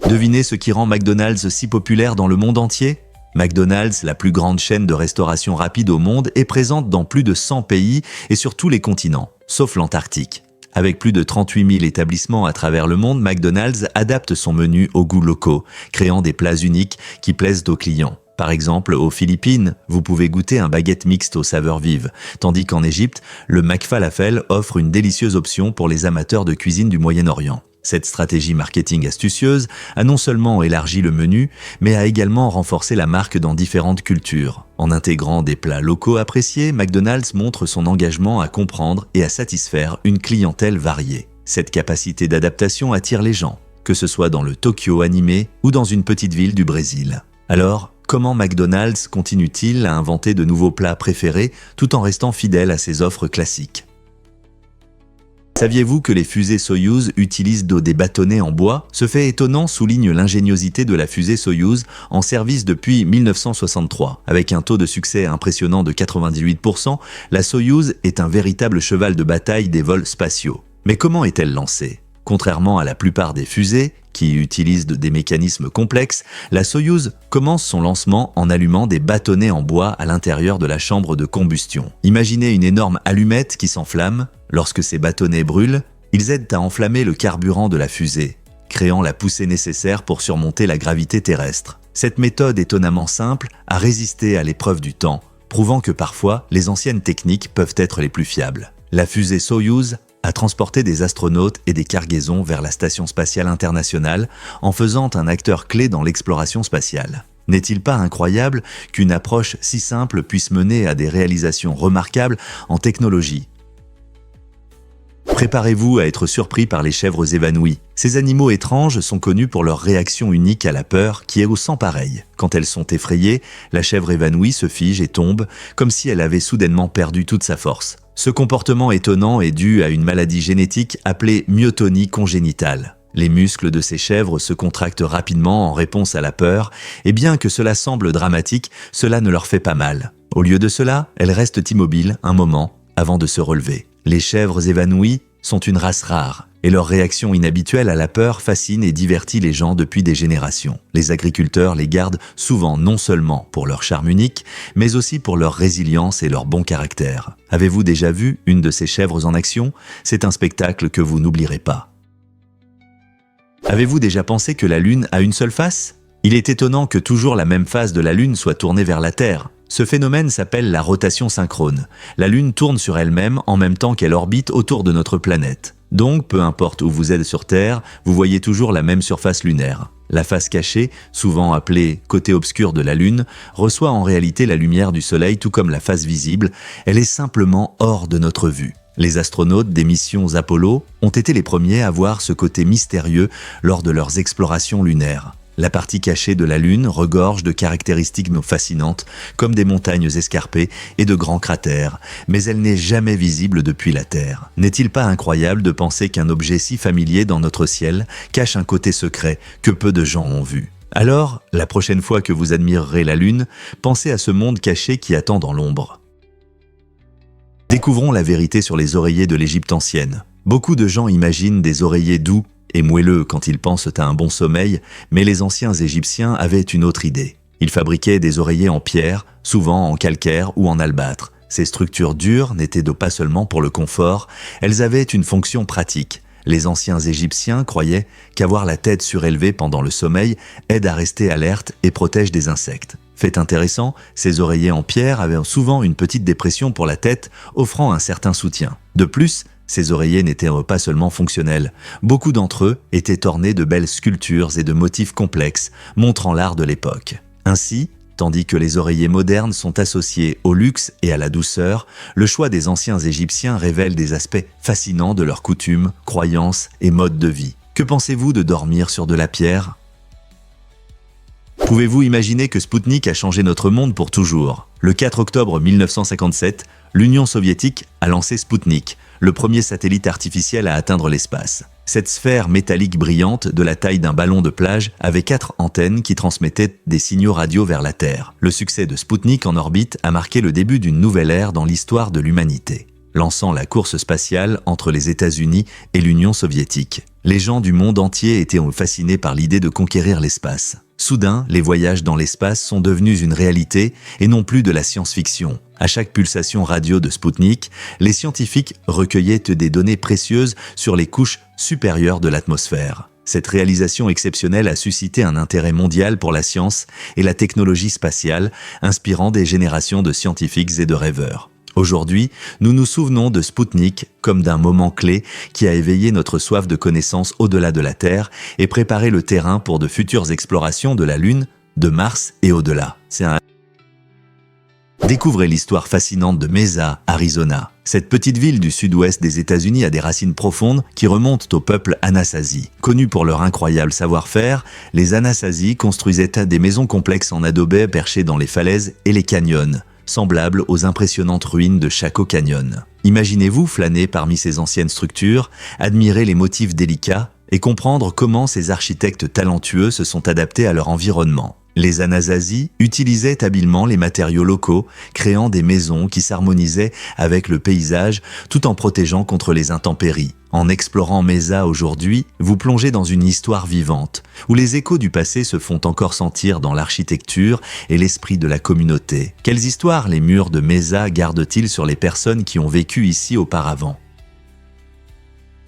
Devinez ce qui rend McDonald's si populaire dans le monde entier? McDonald's, la plus grande chaîne de restauration rapide au monde, est présente dans plus de 100 pays et sur tous les continents, sauf l'Antarctique. Avec plus de 38 000 établissements à travers le monde, McDonald's adapte son menu aux goûts locaux, créant des plats uniques qui plaisent aux clients. Par exemple, aux Philippines, vous pouvez goûter un baguette mixte aux saveurs vives, tandis qu'en Égypte, le McFalafel offre une délicieuse option pour les amateurs de cuisine du Moyen-Orient. Cette stratégie marketing astucieuse a non seulement élargi le menu, mais a également renforcé la marque dans différentes cultures. En intégrant des plats locaux appréciés, McDonald's montre son engagement à comprendre et à satisfaire une clientèle variée. Cette capacité d'adaptation attire les gens, que ce soit dans le Tokyo animé ou dans une petite ville du Brésil. Alors, comment McDonald's continue-t-il à inventer de nouveaux plats préférés tout en restant fidèle à ses offres classiques? Saviez-vous que les fusées Soyouz utilisent des bâtonnets en bois? Ce fait étonnant souligne l'ingéniosité de la fusée Soyouz en service depuis 1963. Avec un taux de succès impressionnant de 98%, la Soyouz est un véritable cheval de bataille des vols spatiaux. Mais comment est-elle lancée? Contrairement à la plupart des fusées, qui utilisent des mécanismes complexes, la Soyouz commence son lancement en allumant des bâtonnets en bois à l'intérieur de la chambre de combustion. Imaginez une énorme allumette qui s'enflamme. Lorsque ces bâtonnets brûlent, ils aident à enflammer le carburant de la fusée, créant la poussée nécessaire pour surmonter la gravité terrestre. Cette méthode étonnamment simple a résisté à l'épreuve du temps, prouvant que parfois les anciennes techniques peuvent être les plus fiables. La fusée Soyouz a transporté des astronautes et des cargaisons vers la Station spatiale internationale en faisant un acteur clé dans l'exploration spatiale. N'est-il pas incroyable qu'une approche si simple puisse mener à des réalisations remarquables en technologie? Préparez-vous à être surpris par les chèvres évanouies. Ces animaux étranges sont connus pour leur réaction unique à la peur qui est au sans pareil. Quand elles sont effrayées, la chèvre évanouie se fige et tombe, comme si elle avait soudainement perdu toute sa force. Ce comportement étonnant est dû à une maladie génétique appelée myotonie congénitale. Les muscles de ces chèvres se contractent rapidement en réponse à la peur, et bien que cela semble dramatique, cela ne leur fait pas mal. Au lieu de cela, elles restent immobiles un moment avant de se relever. Les chèvres évanouies sont une race rare, et leur réaction inhabituelle à la peur fascine et divertit les gens depuis des générations. Les agriculteurs les gardent souvent non seulement pour leur charme unique, mais aussi pour leur résilience et leur bon caractère. Avez-vous déjà vu une de ces chèvres en action? C'est un spectacle que vous n'oublierez pas. Avez-vous déjà pensé que la Lune a une seule face? Il est étonnant que toujours la même face de la Lune soit tournée vers la Terre. Ce phénomène s'appelle la rotation synchrone. La Lune tourne sur elle-même en même temps qu'elle orbite autour de notre planète. Donc, peu importe où vous êtes sur Terre, vous voyez toujours la même surface lunaire. La face cachée, souvent appelée côté obscur de la Lune, reçoit en réalité la lumière du Soleil tout comme la face visible. Elle est simplement hors de notre vue. Les astronautes des missions Apollo ont été les premiers à voir ce côté mystérieux lors de leurs explorations lunaires. La partie cachée de la Lune regorge de caractéristiques fascinantes, comme des montagnes escarpées et de grands cratères, mais elle n'est jamais visible depuis la Terre. N'est-il pas incroyable de penser qu'un objet si familier dans notre ciel cache un côté secret que peu de gens ont vu? Alors, la prochaine fois que vous admirerez la Lune, pensez à ce monde caché qui attend dans l'ombre. Découvrons la vérité sur les oreillers de l'Égypte ancienne. Beaucoup de gens imaginent des oreillers doux et moelleux quand ils pensent à un bon sommeil, mais les anciens Égyptiens avaient une autre idée. Ils fabriquaient des oreillers en pierre, souvent en calcaire ou en albâtre. Ces structures dures n'étaient pas seulement pour le confort, elles avaient une fonction pratique. Les anciens Égyptiens croyaient qu'avoir la tête surélevée pendant le sommeil aide à rester alerte et protège des insectes. Fait intéressant, ces oreillers en pierre avaient souvent une petite dépression pour la tête, offrant un certain soutien. De plus, ces oreillers n'étaient pas seulement fonctionnels. Beaucoup d'entre eux étaient ornés de belles sculptures et de motifs complexes, montrant l'art de l'époque. Ainsi, tandis que les oreillers modernes sont associés au luxe et à la douceur, le choix des anciens Égyptiens révèle des aspects fascinants de leurs coutumes, croyances et modes de vie. Que pensez-vous de dormir sur de la pierre? Pouvez-vous imaginer que Spoutnik a changé notre monde pour toujours? Le 4 octobre 1957, l'Union soviétique a lancé Spoutnik, le premier satellite artificiel à atteindre l'espace. Cette sphère métallique brillante de la taille d'un ballon de plage avait 4 antennes qui transmettaient des signaux radio vers la Terre. Le succès de Spoutnik en orbite a marqué le début d'une nouvelle ère dans l'histoire de l'humanité, lançant la course spatiale entre les États-Unis et l'Union soviétique. Les gens du monde entier étaient fascinés par l'idée de conquérir l'espace. Soudain, les voyages dans l'espace sont devenus une réalité et non plus de la science-fiction. À chaque pulsation radio de Spoutnik, les scientifiques recueillaient des données précieuses sur les couches supérieures de l'atmosphère. Cette réalisation exceptionnelle a suscité un intérêt mondial pour la science et la technologie spatiale, inspirant des générations de scientifiques et de rêveurs. Aujourd'hui, nous nous souvenons de Spoutnik comme d'un moment clé qui a éveillé notre soif de connaissance au-delà de la Terre et préparé le terrain pour de futures explorations de la Lune, de Mars et au-delà. Découvrez l'histoire fascinante de Mesa, Arizona. Cette petite ville du sud-ouest des États-Unis a des racines profondes qui remontent au peuple Anasazi. Connus pour leur incroyable savoir-faire, les Anasazi construisaient des maisons complexes en adobe perchées dans les falaises et les canyons, semblables aux impressionnantes ruines de Chaco Canyon. Imaginez-vous flâner parmi ces anciennes structures, admirer les motifs délicats et comprendre comment ces architectes talentueux se sont adaptés à leur environnement. Les Anasazi utilisaient habilement les matériaux locaux, créant des maisons qui s'harmonisaient avec le paysage tout en protégeant contre les intempéries. En explorant Mesa aujourd'hui, vous plongez dans une histoire vivante, où les échos du passé se font encore sentir dans l'architecture et l'esprit de la communauté. Quelles histoires les murs de Mesa gardent-ils sur les personnes qui ont vécu ici auparavant?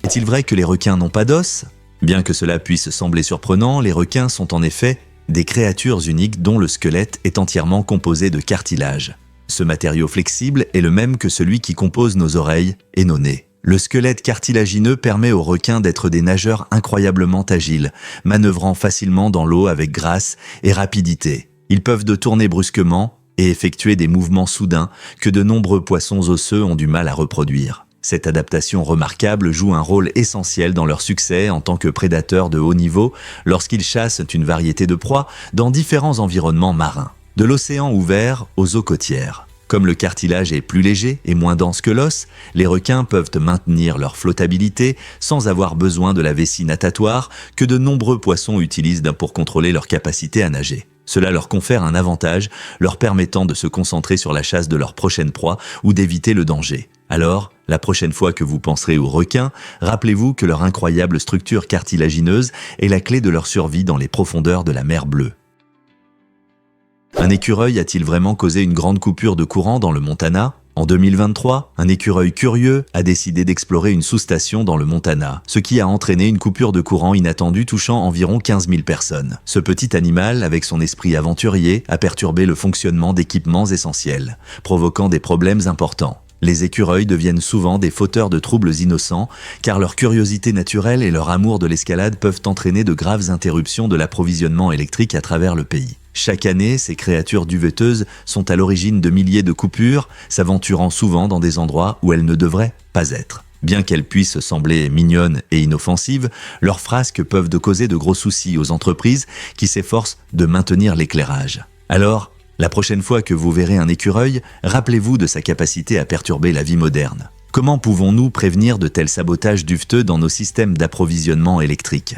Est-il vrai que les requins n'ont pas d'os? Bien que cela puisse sembler surprenant, les requins sont en effet des créatures uniques dont le squelette est entièrement composé de cartilage. Ce matériau flexible est le même que celui qui compose nos oreilles et nos nez. Le squelette cartilagineux permet aux requins d'être des nageurs incroyablement agiles, manœuvrant facilement dans l'eau avec grâce et rapidité. Ils peuvent tourner brusquement et effectuer des mouvements soudains que de nombreux poissons osseux ont du mal à reproduire. Cette adaptation remarquable joue un rôle essentiel dans leur succès en tant que prédateurs de haut niveau lorsqu'ils chassent une variété de proies dans différents environnements marins, de l'océan ouvert aux eaux côtières. Comme le cartilage est plus léger et moins dense que l'os, les requins peuvent maintenir leur flottabilité sans avoir besoin de la vessie natatoire que de nombreux poissons utilisent pour contrôler leur capacité à nager. Cela leur confère un avantage, leur permettant de se concentrer sur la chasse de leur prochaine proie ou d'éviter le danger. Alors, la prochaine fois que vous penserez aux requins, rappelez-vous que leur incroyable structure cartilagineuse est la clé de leur survie dans les profondeurs de la mer Bleue. Un écureuil a-t-il vraiment causé une grande coupure de courant dans le Montana? En 2023, un écureuil curieux a décidé d'explorer une sous-station dans le Montana, ce qui a entraîné une coupure de courant inattendue touchant environ 15 000 personnes. Ce petit animal, avec son esprit aventurier, a perturbé le fonctionnement d'équipements essentiels, provoquant des problèmes importants. Les écureuils deviennent souvent des fauteurs de troubles innocents, car leur curiosité naturelle et leur amour de l'escalade peuvent entraîner de graves interruptions de l'approvisionnement électrique à travers le pays. Chaque année, ces créatures duveteuses sont à l'origine de milliers de coupures, s'aventurant souvent dans des endroits où elles ne devraient pas être. Bien qu'elles puissent sembler mignonnes et inoffensives, leurs frasques peuvent causer de gros soucis aux entreprises qui s'efforcent de maintenir l'éclairage. Alors, la prochaine fois que vous verrez un écureuil, rappelez-vous de sa capacité à perturber la vie moderne. Comment pouvons-nous prévenir de tels sabotages duveteux dans nos systèmes d'approvisionnement électrique?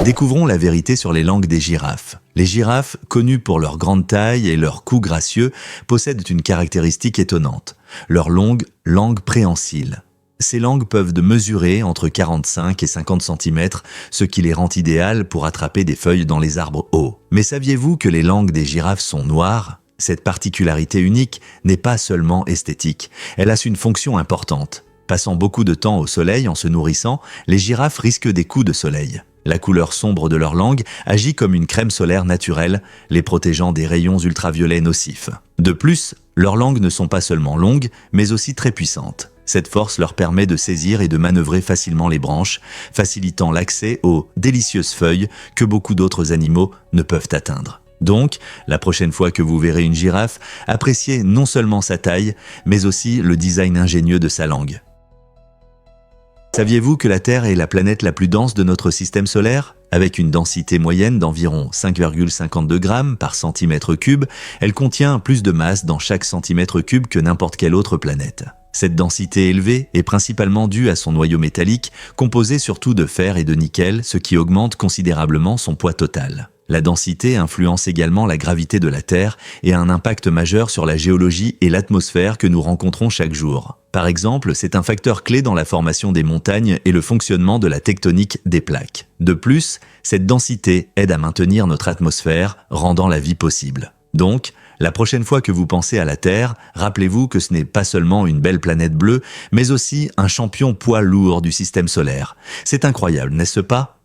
Découvrons la vérité sur les langues des girafes. Les girafes, connues pour leur grande taille et leur cou gracieux, possèdent une caractéristique étonnante, leur longue langue préhensile. Ces langues peuvent mesurer entre 45 et 50 cm, ce qui les rend idéales pour attraper des feuilles dans les arbres hauts. Mais saviez-vous que les langues des girafes sont noires? Cette particularité unique n'est pas seulement esthétique, elle a une fonction importante. Passant beaucoup de temps au soleil en se nourrissant, les girafes risquent des coups de soleil. La couleur sombre de leur langue agit comme une crème solaire naturelle, les protégeant des rayons ultraviolets nocifs. De plus, leurs langues ne sont pas seulement longues, mais aussi très puissantes. Cette force leur permet de saisir et de manœuvrer facilement les branches, facilitant l'accès aux délicieuses feuilles que beaucoup d'autres animaux ne peuvent atteindre. Donc, la prochaine fois que vous verrez une girafe, appréciez non seulement sa taille, mais aussi le design ingénieux de sa langue. Saviez-vous que la Terre est la planète la plus dense de notre système solaire? Avec une densité moyenne d'environ 5,52 grammes par centimètre cube, elle contient plus de masse dans chaque centimètre cube que n'importe quelle autre planète. Cette densité élevée est principalement due à son noyau métallique, composé surtout de fer et de nickel, ce qui augmente considérablement son poids total. La densité influence également la gravité de la Terre et a un impact majeur sur la géologie et l'atmosphère que nous rencontrons chaque jour. Par exemple, c'est un facteur clé dans la formation des montagnes et le fonctionnement de la tectonique des plaques. De plus, cette densité aide à maintenir notre atmosphère, rendant la vie possible. Donc, la prochaine fois que vous pensez à la Terre, rappelez-vous que ce n'est pas seulement une belle planète bleue, mais aussi un champion poids lourd du système solaire. C'est incroyable, n'est-ce pas ?